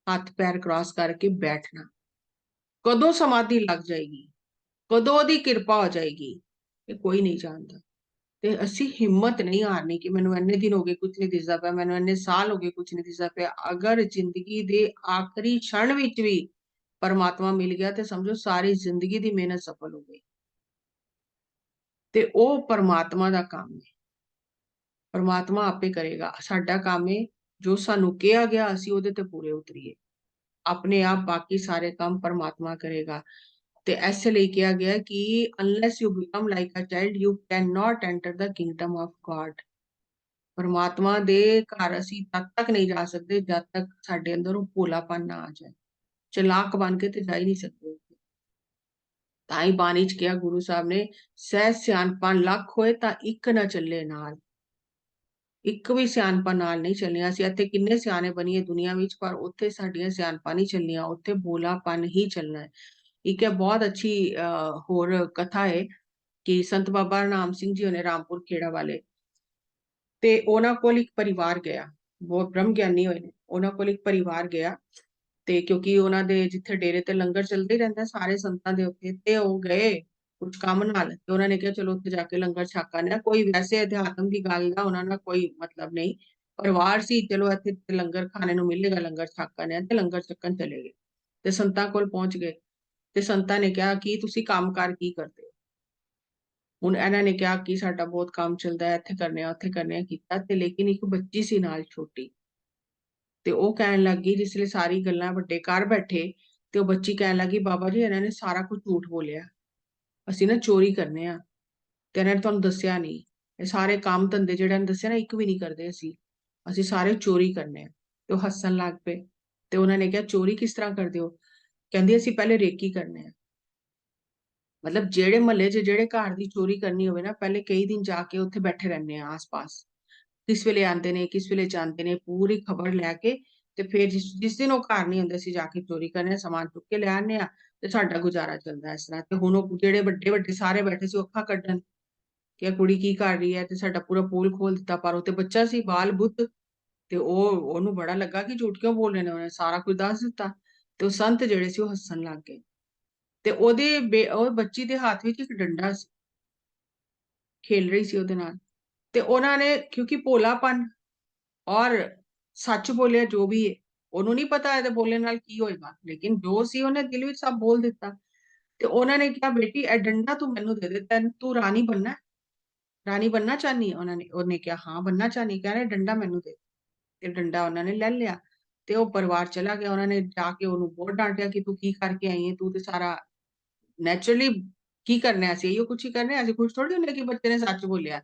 ਹੱਥ ਪੈਰ ਕ੍ਰਾਸ ਕਰਕੇ ਬੈਠਣਾ। ਕਦੋਂ ਸਮਾਧੀ ਲੱਗ ਜਾਏਗੀ, ਕਦੋਂ ਉਹਦੀ ਕਿਰਪਾ ਹੋ ਜਾਏਗੀ, ਇਹ ਕੋਈ ਨਹੀਂ ਜਾਣਦਾ। ਤੇ ਅਸੀਂ ਹਿੰਮਤ ਨਹੀਂ ਹਾਰਨੀ ਕਿ ਮੈਨੂੰ ਇੰਨੇ ਦਿਨ ਹੋ ਗਏ ਕੁਝ ਨਹੀਂ ਦਿਸਦਾ ਪਿਆ, ਮੈਨੂੰ ਇੰਨੇ ਸਾਲ ਹੋ ਗਏ ਕੁਝ ਨਹੀਂ ਦਿਸਦਾ ਪਿਆ। ਅਗਰ ਜ਼ਿੰਦਗੀ ਦੇ ਆਖਰੀ ਛਣ ਵਿੱਚ ਵੀ ਪਰਮਾਤਮਾ ਮਿਲ ਗਿਆ ਤੇ ਸਮਝੋ ਸਾਰੀ ਜ਼ਿੰਦਗੀ ਦੀ ਮਿਹਨਤ ਸਫਲ ਹੋ ਗਈ। ਤੇ ਉਹ ਪਰਮਾਤਮਾ ਦਾ ਕੰਮ ਹੈ। परमात्मा आपे करेगा। साडा काम है जो सानू कहा गया असी ओदे ते पूरे उतरीए। अपने आप बाकी सारे काम परमात्मा करेगा। ते ऐसे लिए किया गया कि unless you become like a child you can not enter the kingdom of God. परमात्मा दे घर असी तद तक नहीं जा सकते जब तक साडे अंदर वो भोलापन ना आ जाए। चलाक बन के ते जा ही नहीं सकते। ताई बानी च किया गुरु साहब ने, सह सियानपन लख होए ता इक ना चले नाल। ਇੱਕ ਵੀ ਸਿਆਣਪਾਂ ਨਾਲ ਨਹੀਂ ਚੱਲਣੀਆਂ। ਅਸੀਂ ਇੱਥੇ ਕਿੰਨੇ ਸਿਆਣੇ ਬਣੀਏ ਦੁਨੀਆ ਵਿੱਚ, ਪਰ ਉੱਥੇ ਸਾਡੀਆਂ ਸਿਆਣਪਾਂ ਨਹੀਂ ਚੱਲਣੀਆਂ, ਉੱਥੇ ਭੋਲਾਪਨ ਹੀ ਚੱਲਣਾ ਹੈ। ਇੱਕ ਇਹ ਬਹੁਤ ਅੱਛੀ ਹੋਰ ਕਥਾ ਹੈ ਕਿ ਸੰਤ ਬਾਬਾ ਨਾਮ ਸਿੰਘ ਜੀ ਹੋਣੇ ਰਾਮਪੁਰ ਖੇੜਾ ਵਾਲੇ, ਤੇ ਉਹਨਾਂ ਕੋਲ ਇੱਕ ਪਰਿਵਾਰ ਗਿਆ, ਬਹੁਤ ਬ੍ਰਹਮ ਗਿਆਨੀ ਹੋਏ ਨੇ। ਉਹਨਾਂ ਕੋਲ ਇੱਕ ਪਰਿਵਾਰ ਗਿਆ, ਤੇ ਕਿਉਂਕਿ ਉਹਨਾਂ ਦੇ ਜਿੱਥੇ ਡੇਰੇ ਤੇ ਲੰਗਰ ਚੱਲਦਾ ਹੀ ਰਹਿੰਦਾ ਸਾਰੇ ਸੰਤਾਂ ਦੇ ਉੱਤੇ, ਤੇ ਉਹ ਗਏ ਕੁਝ ਕੰਮ ਨਾਲ, ਤੇ ਉਹਨਾਂ ਨੇ ਕਿਹਾ ਚਲੋ ਉੱਥੇ ਜਾ ਕੇ ਲੰਗਰ ਛਕ ਆਉਂਦੇ ਹਾਂ। ਕੋਈ ਵੈਸੇ ਅਧਿਆਤਮ ਦੀ ਗੱਲ ਦਾ ਉਹਨਾਂ ਨਾਲ ਕੋਈ ਮਤਲਬ ਨਹੀਂ, ਪਰਿਵਾਰ ਸੀ, ਚਲੋ ਇੱਥੇ ਤੇ ਲੰਗਰ ਖਾਣੇ ਨੂੰ ਮਿਲੇਗਾ, ਲੰਗਰ ਛਕ ਆਉਂਦੇ ਹਾਂ, ਤੇ ਲੰਗਰ ਛਕਣ ਚਲੇ ਗਏ। ਤੇ ਸੰਤਾਂ ਕੋਲ ਪਹੁੰਚ ਗਏ, ਤੇ ਸੰਤਾਂ ਨੇ ਕਿਹਾ ਕਿ ਤੁਸੀਂ ਕੰਮ ਕਾਰ ਕੀ ਕਰਦੇ ਹੋ? ਹੁਣ ਇਹਨਾਂ ਨੇ ਕਿਹਾ ਕਿ ਸਾਡਾ ਬਹੁਤ ਕੰਮ ਚੱਲਦਾ ਹੈ, ਇੱਥੇ ਕਰਨੇ ਆ ਉੱਥੇ ਕਰਨੇ ਆ ਕੀਤਾ, ਤੇ ਲੇਕਿਨ ਇੱਕ ਬੱਚੀ ਸੀ ਨਾਲ ਛੋਟੀ, ਤੇ ਉਹ ਕਹਿਣ ਲੱਗੀ ਜਿਸ ਲਈ ਸਾਰੀ ਗੱਲਾਂ ਵੱਡੇ ਕਰ ਬੈਠੇ, ਤੇ ਉਹ ਬੱਚੀ ਕਹਿਣ ਲੱਗੀ ਬਾਬਾ ਜੀ ਇਹਨਾਂ ਨੇ ਸਾਰਾ ਕੁਝ ਝੂਠ ਬੋਲਿਆ, ਅਸੀਂ ਨਾ ਚੋਰੀ ਕਰਨੇ ਆ, ਤੇ ਇਹਨਾਂ ਨੇ ਤੁਹਾਨੂੰ ਦੱਸਿਆ ਨਹੀਂ। ਇਹ ਸਾਰੇ ਕੰਮ ਧੰਦੇ ਜਿਹੜੇ ਨੇ ਦੱਸਿਆ ਨਾ ਇੱਕ ਵੀ ਨਹੀਂ ਕਰਦੇ ਅਸੀਂ, ਅਸੀਂ ਸਾਰੇ ਚੋਰੀ ਕਰਨੇ ਆ। ਤੇ ਉਹ ਹੱਸਣ ਲੱਗ ਪਏ, ਤੇ ਉਹਨਾਂ ਨੇ ਕਿਹਾ ਚੋਰੀ ਕਿਸ ਤਰ੍ਹਾਂ ਕਰਦੇ ਹੋ? ਕਹਿੰਦੀ ਅਸੀਂ ਪਹਿਲੇ ਰੇਕੀ ਕਰਨੇ ਆ। ਮਤਲਬ ਜਿਹੜੇ ਮਹੱਲੇ 'ਚ ਜਿਹੜੇ ਘਰ ਦੀ ਚੋਰੀ ਕਰਨੀ ਹੋਵੇ ਨਾ, ਪਹਿਲੇ ਕਈ ਦਿਨ ਜਾ ਕੇ ਉੱਥੇ ਬੈਠੇ ਰਹਿੰਦੇ ਆ ਆਸ-ਪਾਸ। ਕਿਸ ਵੇਲੇ ਆਉਂਦੇ ਨੇ, ਕਿਸ ਵੇਲੇ ਜਾਂਦੇ ਨੇ, ਪੂਰੀ ਖਬਰ ਲੈ ਕੇ, ਤੇ ਫਿਰ ਜਿਸ ਦਿਨ ਉਹ ਘਰ ਨਹੀਂ ਹੁੰਦੇ ਅਸੀਂ ਜਾ ਕੇ ਚੋਰੀ ਕਰਨੇ ਆ, ਸਮਾਨ ਚੁੱਕ ਕੇ ਲੈ ਆਉਂਦੇ ਆ, ਤੇ ਸਾਡਾ ਗੁਜ਼ਾਰਾ ਚੱਲਦਾ ਇਸ ਤਰ੍ਹਾਂ। ਤੇ ਹੁਣ ਉਹ ਜਿਹੜੇ ਵੱਡੇ-ਵੱਡੇ ਸਾਰੇ ਬੈਠੇ ਸੀ ਉਹ ਅੱਖਾਂ ਕੱਢਣ ਕਿ ਇਹ ਕੁੜੀ ਕੀ ਕਰ ਰਹੀ ਹੈ, ਤੇ ਸਾਡਾ ਪੂਰਾ ਪੋਲ ਖੋਲ ਦਿੱਤਾ। ਪਰ ਉਹ ਤੇ ਬੱਚਾ ਸੀ ਬਾਲ ਬੁੱਧ, ਤੇ ਉਹਨੂੰ ਬੜਾ ਲੱਗਾ ਕਿ ਝੂਠ ਕਿਉਂ ਬੋਲ ਰਹੇ ਨੇ, ਉਹਨੇ ਸਾਰਾ ਕੁਝ ਦੱਸ ਦਿੱਤਾ। ਤੇ ਉਹ ਸੰਤ ਜਿਹੜੇ ਸੀ ਉਹ ਹੱਸਣ ਲੱਗ ਗਏ, ਤੇ ਉਹ ਬੱਚੀ ਦੇ ਹੱਥ ਵਿੱਚ ਇੱਕ ਡੰਡਾ ਸੀ, ਖੇਲ ਰਹੀ ਸੀ ਉਹਦੇ ਨਾਲ। ਤੇ ਉਹਨਾਂ ਨੇ ਕਿਉਂਕਿ ਭੋਲਾਪਨ ਔਰ ਸੱਚ ਬੋਲਿਆ ਜੋ ਵੀ ਹੈ, ਉਹਨੂੰ ਨਹੀਂ ਪਤਾ ਇਹਦੇ ਬੋਲਣ ਨਾਲ ਕੀ ਹੋਏਗਾ, ਲੇਕਿਨ ਜੋ ਸੀ ਉਹਨੇ ਦਿਲ ਵਿੱਚ ਸਭ ਬੋਲ ਦਿੱਤਾ। ਤੇ ਉਹਨਾਂ ਨੇ ਕਿਹਾ ਬੇਟੀ ਇਹ ਡੰਡਾ ਤੂੰ ਮੈਨੂੰ ਦੇ ਦੇ, ਤੂੰ ਰਾਣੀ ਬਣਨਾ, ਰਾਣੀ बनना चाहनी है? ਉਹਨੇ ਕਿਹਾ ਹਾਂ बनना चाहनी। कह रहे डंडा ਮੈਨੂੰ ਦੇ। ਤੇ ਡੰਡਾ ਉਹਨਾਂ ਨੇ ਲੈ ਲਿਆ, ਤੇ ਉਹ ਪਰਿਵਾਰ ਚਲਾ ਗਿਆ। ਉਹਨਾਂ ਨੇ ਜਾ ਕੇ ਉਹਨੂੰ ਬਹੁਤ ਡਾਂਟਿਆ ਕਿ ਤੂੰ ਕੀ ਕਰਕੇ ਆਈ ਹੈ, ਤੂੰ ਤੇ ਸਾਰਾ ਨੈਚੁਰਲੀ ਕੀ ਕਰਨਾ ਸੀ, ਇਹੋ ਕੁਛ ਹੀ ਕਰਨਾ ਸੀ, ਕੁਛ ਥੋੜੀ ਹੁੰਦਾ ਕਿ ਬੱਚੇ ਨੇ ਸੱਚ ਬੋਲਿਆ।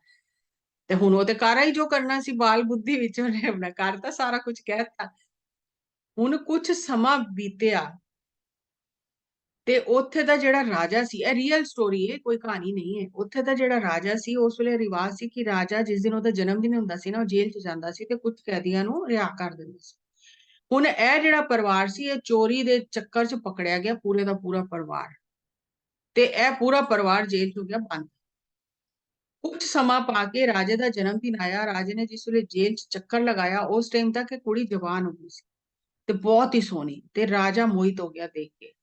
ਤੇ ਹੁਣ ਉਹ ਤੇ ਕਰ ਹੀ ਜੋ ਕਰਨਾ ਸੀ, ਬਾਲ ਬੁੱਧੀ ਵਿੱਚ ਉਹਨੇ ਆਪਣਾ ਕਰਤਾ, ਸਾਰਾ ਕੁਝ ਕਹਿਤਾ। ਹੁਣ ਕੁਝ ਸਮਾਂ ਬੀਤਿਆ, ਤੇ ਉੱਥੇ ਦਾ ਜਿਹੜਾ ਰਾਜਾ ਸੀ, ਇਹ ਰੀਅਲ ਸਟੋਰੀ ਹੈ, ਕੋਈ ਕਹਾਣੀ ਨਹੀਂ ਹੈ। ਉੱਥੇ ਦਾ ਜਿਹੜਾ ਰਾਜਾ ਸੀ, ਉਸ ਵੇਲੇ ਰਿਵਾਜ ਸੀ ਕਿ ਰਾਜਾ ਜਿਸ ਦਿਨ ਉਹਦਾ ਜਨਮ ਦਿਨ ਹੁੰਦਾ ਸੀ ਨਾ, ਉਹ ਜੇਲ੍ਹ 'ਚ ਜਾਂਦਾ ਸੀ, ਤੇ ਕੁਝ ਕੈਦੀਆਂ ਨੂੰ ਰਿਹਾ ਕਰ ਦਿੰਦੇ ਸੀ। ਹੁਣ ਇਹ ਜਿਹੜਾ ਪਰਿਵਾਰ ਸੀ, ਇਹ ਚੋਰੀ ਦੇ ਚੱਕਰ 'ਚ ਪਕੜਿਆ ਗਿਆ, ਪੂਰੇ ਦਾ ਪੂਰਾ ਪਰਿਵਾਰ, ਤੇ ਇਹ ਪੂਰਾ ਪਰਿਵਾਰ ਜੇਲ੍ਹ 'ਚ ਹੋ ਗਿਆ ਬੰਦ। ਕੁਝ ਸਮਾਂ ਪਾ ਕੇ ਰਾਜੇ ਦਾ ਜਨਮ ਦਿਨ ਆਇਆ। ਰਾਜੇ ਨੇ ਜਿਸ ਵੇਲੇ ਜੇਲ੍ਹ 'ਚ ਚੱਕਰ ਲਗਾਇਆ, ਉਸ ਟਾਈਮ ਤੱਕ ਇਹ ਕੁੜੀ ਜਵਾਨ ਹੋ ਗਈ ਸੀ, ਤੇ ਬਹੁਤ ਹੀ ਸੋਹਣੀ, ਤੇ ਰਾਜਾ ਮੋਹਿਤ ਹੋ ਗਿਆ ਦੇਖ ਕੇ।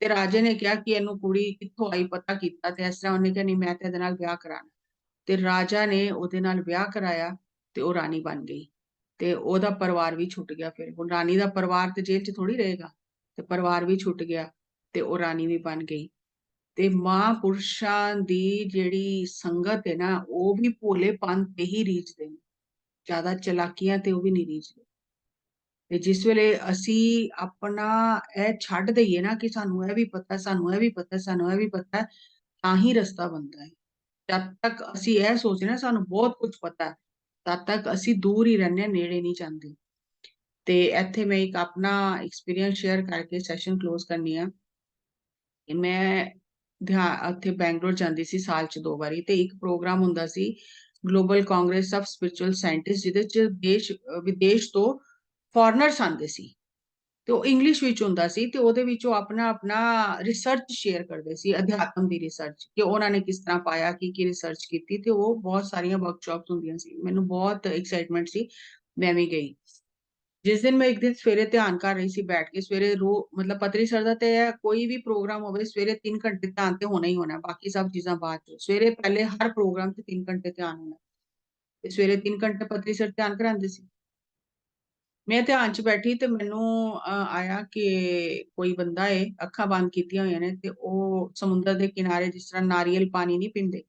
ਤੇ ਰਾਜੇ ਨੇ ਕਿਹਾ ਕਿ ਇਹਨੂੰ ਕੁੜੀ ਕਿੱਥੋਂ ਆਈ, ਪਤਾ ਕੀਤਾ, ਤੇ ਇਸ ਤਰ੍ਹਾਂ ਉਹਨੇ ਕਿਹਾ ਨਹੀਂ ਮੈਂ ਤੇ ਇਹਦੇ ਨਾਲ ਵਿਆਹ ਕਰਾਉਣਾ। ਤੇ ਰਾਜਾ ਨੇ ਉਹਦੇ ਨਾਲ ਵਿਆਹ ਕਰਾਇਆ, ਤੇ ਉਹ ਰਾਣੀ ਬਣ ਗਈ, ਤੇ ਉਹਦਾ ਪਰਿਵਾਰ ਵੀ ਛੁੱਟ ਗਿਆ। ਫਿਰ ਹੁਣ ਰਾਣੀ ਦਾ ਪਰਿਵਾਰ ਤੇ ਜੇਲ੍ਹ 'ਚ ਥੋੜੀ ਰਹੇਗਾ, ਤੇ ਪਰਿਵਾਰ ਵੀ ਛੁੱਟ ਗਿਆ, ਤੇ ਉਹ ਰਾਣੀ ਵੀ ਬਣ ਗਈ। ਤੇ ਮਹਾਂਪੁਰਸ਼ਾਂ ਦੀ ਜਿਹੜੀ ਸੰਗਤ ਹੈ ਨਾ, ਉਹ ਵੀ ਭੋਲੇਪਨ ਤੇ ਹੀ ਰੀਝਦੇ ਨੇ, ਜ਼ਿਆਦਾ ਚਲਾਕੀਆਂ ਤੇ ਉਹ ਵੀ ਨਹੀਂ ਰੀਝਦੇ। ਤੇ ਜਿਸ ਵੇਲੇ ਅਸੀਂ ਆਪਣਾ ਇਹ ਛੱਡ ਦਈਏ ਨਾ ਕਿ ਸਾਨੂੰ ਇਹ ਵੀ ਪਤਾ, ਸਾਨੂੰ ਇਹ ਵੀ ਪਤਾ, ਸਾਨੂੰ ਇਹ ਵੀ ਪਤਾ, ਤਾਂ ਹੀ ਰਸਤਾ ਬਣਦਾ ਹੈ। ਜਦ ਤੱਕ ਅਸੀਂ ਇਹ ਸੋਚਦੇ ਨਾ ਸਾਨੂੰ ਬਹੁਤ ਕੁਝ ਪਤਾ ਹੈ, ਤਦ ਤੱਕ ਅਸੀਂ ਦੂਰ ਹੀ ਰਹਿੰਦੇ ਹਾਂ, ਨੇੜੇ ਨਹੀਂ ਜਾਂਦੇ। ਤੇ ਇੱਥੇ ਮੈਂ ਇੱਕ ਆਪਣਾ ਐਕਸਪੀਰੀਅੰਸ ਸ਼ੇਅਰ ਕਰਕੇ ਸੈਸ਼ਨ ਕਲੋਜ਼ ਕਰਨੀ ਆ। ਕਿ ਮੈਂ ਉੱਥੇ ਬੈਂਗਲੋਰ ਜਾਂਦੀ ਸੀ ਸਾਲ 'ਚ 2 ਵਾਰੀ, ਤੇ ਇੱਕ ਪ੍ਰੋਗਰਾਮ ਹੁੰਦਾ ਸੀ global congress of spiritual scientist, ਜਿਹਦੇ 'ਚ ਵਿਦੇਸ਼ ਤੋਂ ਫੋਰਨਰਸ ਆਉਂਦੇ ਸੀ, ਤੇ ਉਹ ਇੰਗਲਿਸ਼ ਵਿੱਚ ਹੁੰਦਾ ਸੀ, ਤੇ ਉਹਦੇ ਵਿੱਚ ਉਹ ਆਪਣਾ ਰਿਸਰਚ ਸ਼ੇਅਰ ਕਰਦੇ ਸੀ, ਅਧਿਆਤਮ ਦੀ ਰਿਸਰਚ, ਕਿ ਉਹਨਾਂ ਨੇ ਕਿਸ ਤਰ੍ਹਾਂ ਪਾਇਆ, ਕੀ ਰਿਸਰਚ ਕੀਤੀ, ਤੇ ਉਹ ਬਹੁਤ ਸਾਰੀਆਂ ਵਰਕਸ਼ਾਪਸ ਹੁੰਦੀਆਂ ਸੀ। ਮੈਨੂੰ ਬਹੁਤ ਐਕਸਾਈਟਮੈਂਟ ਸੀ, ਮੈਂ ਵੀ ਗਈ। ਜਿਸ ਦਿਨ ਮੈਂ ਇੱਕ ਦਿਨ ਸਵੇਰੇ ਧਿਆਨ ਕਰ ਰਹੀ ਸੀ ਬੈਠ ਕੇ, ਸਵੇਰੇ ਮਤਲਬ ਪਤਰੀ ਸਰ ਦਾ ਤੇ ਕੋਈ ਵੀ ਪ੍ਰੋਗਰਾਮ ਹੋਵੇ, ਸਵੇਰੇ 3 ਘੰਟੇ ਧਿਆਨ ਤੇ ਹੋਣਾ ਹੀ ਹੋਣਾ, ਬਾਕੀ ਸਭ ਚੀਜ਼ਾਂ ਬਾਅਦ 'ਚ। ਸਵੇਰੇ ਪਹਿਲੇ ਹਰ ਪ੍ਰੋਗਰਾਮ 'ਚ 3 ਘੰਟੇ ਧਿਆਨ ਹੋਣਾ, ਤੇ ਸਵੇਰੇ 3 ਘੰਟੇ ਪਤਰੀ ਸਰ ਧਿਆਨ ਕਰਾਉਂਦੇ ਸੀ। ਮੈਂ ਧਿਆਨ 'ਚ ਬੈਠੀ, ਤੇ ਮੈਨੂੰ ਆਇਆ ਕਿ ਕੋਈ ਬੰਦਾ ਏ, ਅੱਖਾਂ ਬੰਦ ਕੀਤੀਆਂ ਹੋਈਆਂ ਨੇ, ਤੇ ਉਹ ਸਮੁੰਦਰ ਦੇ ਕਿਨਾਰੇ ਜਿਸ ਤਰ੍ਹਾਂ ਨਾਰੀਅਲ ਪਾਣੀ ਨਹੀਂ ਪੀਂਦੇ,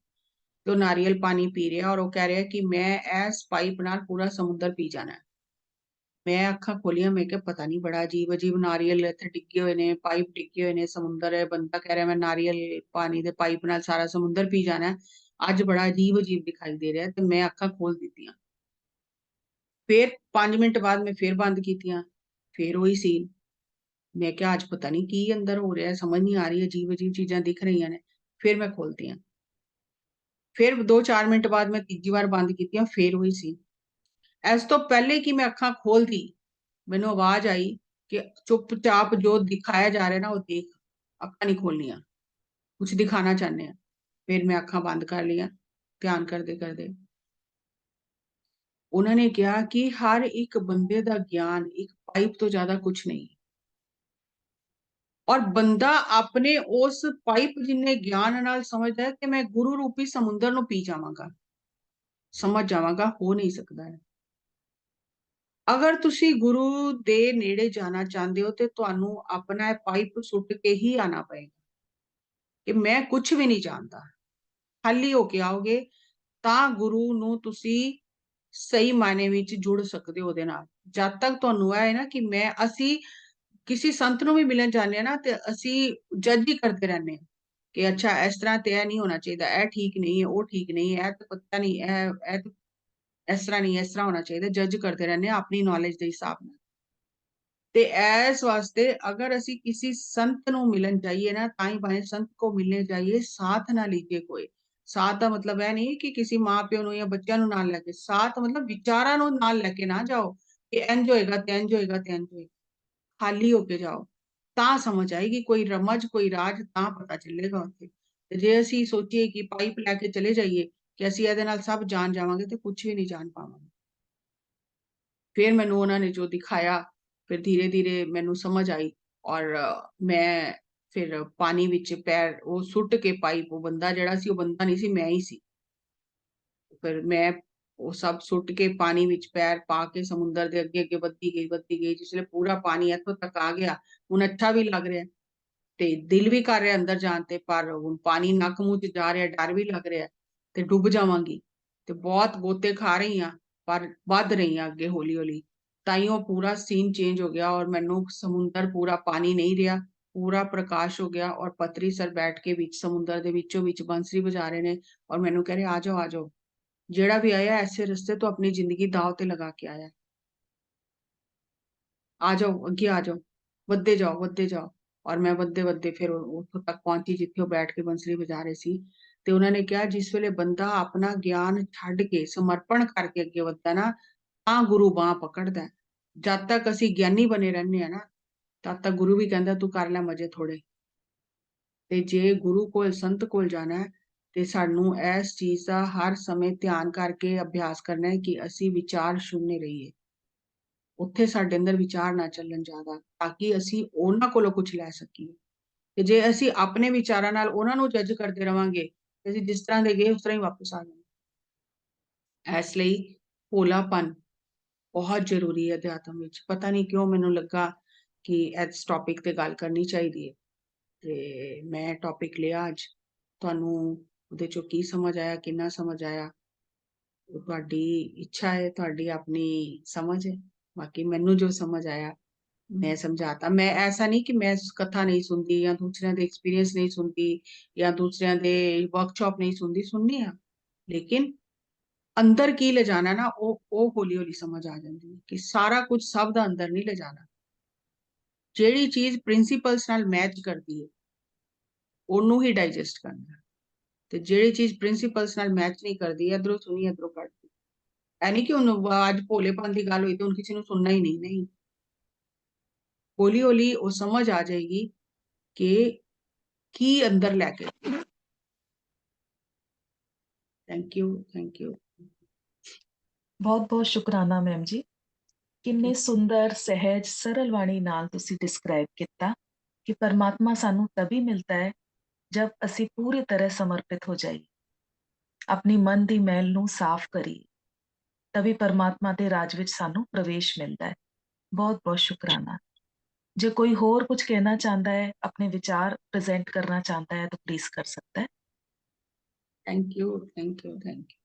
तो नारियल पानी पी रहा और वो कह रहा है कि मैं इस पाइप नाल पूरा समुद्र पी जाना है। मैं अखा खोलिया, मैं क्या पता नहीं, बड़ा अजीब अजीब नारियल इतने डिगे हुए ने, पाइप डिगे हुए ने, समुद्र है, बंदा कह रहा है मैं नारियल पानी दे पाइप नाल सारा समुद्र पी जाना है। अज बड़ा अजीब अजीब दिखाई दे रहा है, तो मैं अखा खोल दी। फिर 5 मिनट बाद मैं फिर बंद की, फिर वही सीन। मैं क्या आज पता नहीं की अंदर हो रहा है, समझ नहीं आ रही, अजीब अजीब चीजें दिख रही ने। फिर मैं खोलती हूँ, फिर 2-4 मिनट बाद मैं तीजी बार बंद की, फिर वही सीन। इस तो पहले कि मैं अखा खोल दी, मैनू आवाज आई कि चुपचाप जो दिखाया जा रहा है ना वो देख, अखा नहीं खोलनिया, कुछ दिखाना चाहते हैं। फिर मैं अखा बंद कर लिया, ध्यान करते करते। उन्होंने कहा कि हर एक बंदे का ज्ञान एक पाइप तो ज्यादा कुछ नहीं, और बंदा अपने उस पाइप जिन्ने ज्ञान नाल समझदा है कि मैं गुरु रूपी समुद्र नु पी जावांगा, समझ जावांगा, हो नहीं सकता है। अगर तुसी गुरु दे नेड़े जाना चाहते हो तो ਤੁਹਾਨੂੰ अपना पाइप सुट के ही आना पएगा कि मैं कुछ भी नहीं जानता, खाली होके आओगे ਤਾਂ ਗੁਰੂ ਨੂੰ ਤੁਸੀਂ ਸਹੀ ਮਾਇਨੇ ਵਿੱਚ ਜੁੜ ਸਕਦੇ ਹੋ ਉਹਦੇ ਨਾਲ। ਜਦ ਤੱਕ ਤੁਹਾਨੂੰ ਇਹ ਹੈ ਨਾ ਕਿ ਮੈਂ ਅਸੀਂ ਕਿਸੇ ਸੰਤ ਨੂੰ ਵੀ ਮਿਲਣ ਜਾਂਦੇ ਆ ਨਾ ਤੇ ਅਸੀਂ ਜੱਜ ਹੀ ਕਰਦੇ ਰਹਿੰਦੇ ਹਾਂ ਕਿ ਅੱਛਾ ਇਸ ਤਰ੍ਹਾਂ ਤੇ ਇਹ ਨਹੀਂ ਹੋਣਾ ਚਾਹੀਦਾ, ਇਹ ਠੀਕ ਨਹੀਂ ਹੈ, ਉਹ ਠੀਕ ਨਹੀਂ ਹੈ, ਇਹ ਤਾਂ ਪਤਾ ਨਹੀਂ, ਇਹ ਤਾਂ ਇਸ ਤਰ੍ਹਾਂ ਨਹੀਂ, ਇਸ ਤਰ੍ਹਾਂ ਹੋਣਾ ਚਾਹੀਦਾ, ਜੱਜ ਕਰਦੇ ਰਹਿੰਦੇ ਆ ਆਪਣੀ ਨੌਲੇਜ ਦੇ ਹਿਸਾਬ ਨਾਲ। ਤੇ ਇਸ ਵਾਸਤੇ अगर ਅਸੀਂ किसी संत ਨੂੰ ਮਿਲਣ ਜਾਈਏ ਨਾ, ਤਾਂ ਹੀ ਭਾਵੇਂ संत को मिलने जाइए, साथ ना लीजिए कोई। साथ ਦਾ ਮਤਲਬ ਇਹ ਨਹੀਂ ਕਿ ਕਿਸੇ ਮਾਂ ਪਿਓ ਨੂੰ ਜਾਂ ਬੱਚਿਆਂ ਨੂੰ ਨਾਲ ਲੈ ਕੇ, ਸਾਥ ਮਤਲਬ ਵਿਚਾਰਾਂ ਨੂੰ ਨਾਲ ਲੈ ਕੇ ਨਾ ਜਾਓ ਕਿ ਇੰਜ ਹੋਏਗਾ ਤੇ ਇੰਜ ਹੋਏਗਾ ਤੇ ਇੰਜ ਹੋਏਗਾ। ਖਾਲੀ ਹੋ ਕੇ ਜਾਓ, ਤਾਂ ਸਮਝ ਆਏਗੀ ਕੋਈ ਰਮਜ ਕੋਈ ਰਾਜ, ਤਾਂ ਪਤਾ ਚੱਲੇਗਾ ਉੱਥੇ। ਤੇ ਜੇ ਅਸੀਂ ਸੋਚੀਏ ਕਿ ਪਾਈਪ ਲੈ ਕੇ ਚਲੇ ਜਾਈਏ ਕਿ ਅਸੀਂ ਇਹਦੇ ਨਾਲ ਸਭ ਜਾਣ ਜਾਵਾਂਗੇ ਤੇ ਕੁਝ ਵੀ ਨਹੀਂ ਜਾਣ ਪਾਵਾਂਗੇ। फिर मैनू उन्होंने जो दिखाया, फिर धीरे धीरे मैनू समझ आई। और मैं फिर पानी विच पैर वो सुट के पाइप, वो बंदा जड़ा सी, वो बंदा नहीं सी, मैं ही सी। फिर मैं वो सब सुट के पानी विच पैर पा के समुंदर दे अगे अगे बढ़ती गई जिसले पूरा पानी इत्थों तक आ गया। हुण अच्छा भी लग रहा है ते दिल भी कर रहा अंदर जान ते, पर हुण पानी नक मूंह च जा रहा, डर भी लग रहा है ते डुब जावांगी। ते बहुत गोते खा रही हां, पर वध रही हां अगे हौली हौली। ताइयों पूरा सीन चेंज हो गया और मैनू समुंदर पूरा पानी नहीं रहा, पूरा प्रकाश हो गया। और पतरी सर बैठ के बीच समुंदर दे विचों विच बंसरी बजा रहे ने और मैनू कह रहे आ जाओ, जेड़ा भी आया ऐसे रस्ते तो अपनी जिंदगी दाव ते लगा के आया, आ जाओ, अगे आ जाओ, वधदे जाओ, वधदे जाओ। और मैं वधदे-वधदे फिर उत्थों तक पहुंची जिथे वो बैठ के बंसरी बजा रहे सी। ते उन्होंने ने कहा जिस वेले बंदा अपना ज्ञान छड्ड के समर्पण करके अगे वधदा ना, तां गुरु बांह पकड़दा है। जद तक असीं ज्ञानी बने रहने आ ना, तद तक गुरु भी कहंदा तू कर ले मजे थोड़े। ते जे गुरु कोल संत कोल जाना है ते सानू इस चीज का हर समय ध्यान करके अभ्यास करना है कि असीं विचार शून्य रहिए। ਉੱਥੇ ਸਾਡੇ ਅੰਦਰ ਵਿਚਾਰ ਨਾ ਚੱਲਣ ਜ਼ਿਆਦਾ, ਤਾਂ ਕਿ ਅਸੀਂ ਉਹਨਾਂ ਕੋਲੋਂ ਕੁਝ ਲੈ ਸਕੀਏ। ਤੇ ਜੇ ਅਸੀਂ ਆਪਣੇ ਵਿਚਾਰਾਂ ਨਾਲ ਉਹਨਾਂ ਨੂੰ ਜੱਜ ਕਰਦੇ ਰਵਾਂਗੇ, ਤੇ ਅਸੀਂ ਜਿਸ ਤਰ੍ਹਾਂ ਦੇ ਗਏ ਉਸ ਤਰ੍ਹਾਂ ਹੀ ਵਾਪਸ ਆ ਜਾਵਾਂਗੇ। ਇਸ ਲਈ ਭੋਲਾਪਨ ਬਹੁਤ ਜ਼ਰੂਰੀ ਹੈ ਅਧਿਆਤਮ ਵਿੱਚ। ਪਤਾ ਨਹੀਂ ਕਿਉਂ ਮੈਨੂੰ ਲੱਗਾ ਕਿ ਇਸ ਟੌਪਿਕ ਤੇ ਗੱਲ ਕਰਨੀ ਚਾਹੀਦੀ ਹੈ, ਤੇ ਮੈਂ ਟੌਪਿਕ ਲਿਆ ਅੱਜ। ਤੁਹਾਨੂੰ ਉਹਦੇ ਚੋਂ ਕੀ ਸਮਝ ਆਇਆ, ਕਿੰਨਾ ਸਮਝ ਆਇਆ, ਉਹ ਤੁਹਾਡੀ ਇੱਛਾ ਹੈ, ਤੁਹਾਡੀ ਆਪਣੀ ਸਮਝ ਹੈ। ਬਾਕੀ ਮੈਨੂੰ ਜੋ ਸਮਝ ਆਇਆ मैं समझाता। मैं ऐसा नहीं कि मैं कथा नहीं सुनती या दूसरिਆਂ ਦੇ एक्सपीरियंस नहीं सुनती या दूसरिਆਂ ਦੇ वर्कशॉप नहीं सुनती, सुननी है। लेकिन अंदर की ले जाना ना, ਉਹ ਹੌਲੀ ਹੌਲੀ समझ आ ਜਾਂਦੀ है कि सारा कुछ सब ਦਾ अंदर नहीं ले जाना। ਜਿਹੜੀ ਚੀਜ਼ प्रिंसिपल्स ਨਾਲ मैच करती है ਉਹਨੂੰ ਹੀ डाइजेस्ट करना। ਤੇ ਜਿਹੜੀ ਚੀਜ਼ प्रिंसिपल्स ਨਾਲ मैच नहीं करती, ਇਧਰੋਂ ਸੁਣੀ ਇਧਰੋਂ ਕੱਢ। ਐ ਨਹੀਂ ਕਿ ਹੁਣ ਅੱਜ ਭੋਲੇਪਨ ਦੀ ਗੱਲ ਹੋਈ ਤੇ ਹੁਣ ਕਿਸੇ ਨੂੰ ਸੁਣਨਾ ਹੀ ਨਹੀਂ। ਹੌਲੀ ਹੌਲੀ ਉਹ ਸਮਝ ਆ ਜਾਏਗੀ ਕਿ की अंदर लैके। Thank you, thank you. बहुत बहुत शुकराना मैम जी। किन्ने सुंदर सहज सरल वाणी नाल तुसी डिस्क्राइब किया कि परमात्मा सानू तभी मिलता है जब असी पूरी तरह समर्पित हो जाइए, अपनी मन दी मैल नू साफ करिए, तभी परमात्मा दे राज विच सानू प्रवेश मिलता है। बहुत बहुत शुकराना। जे कोई होर कुछ कहना चाहता है, अपने विचार प्रेजेंट करना चाहता है तो प्लीज कर सकता है। Thank you, thank you, thank you.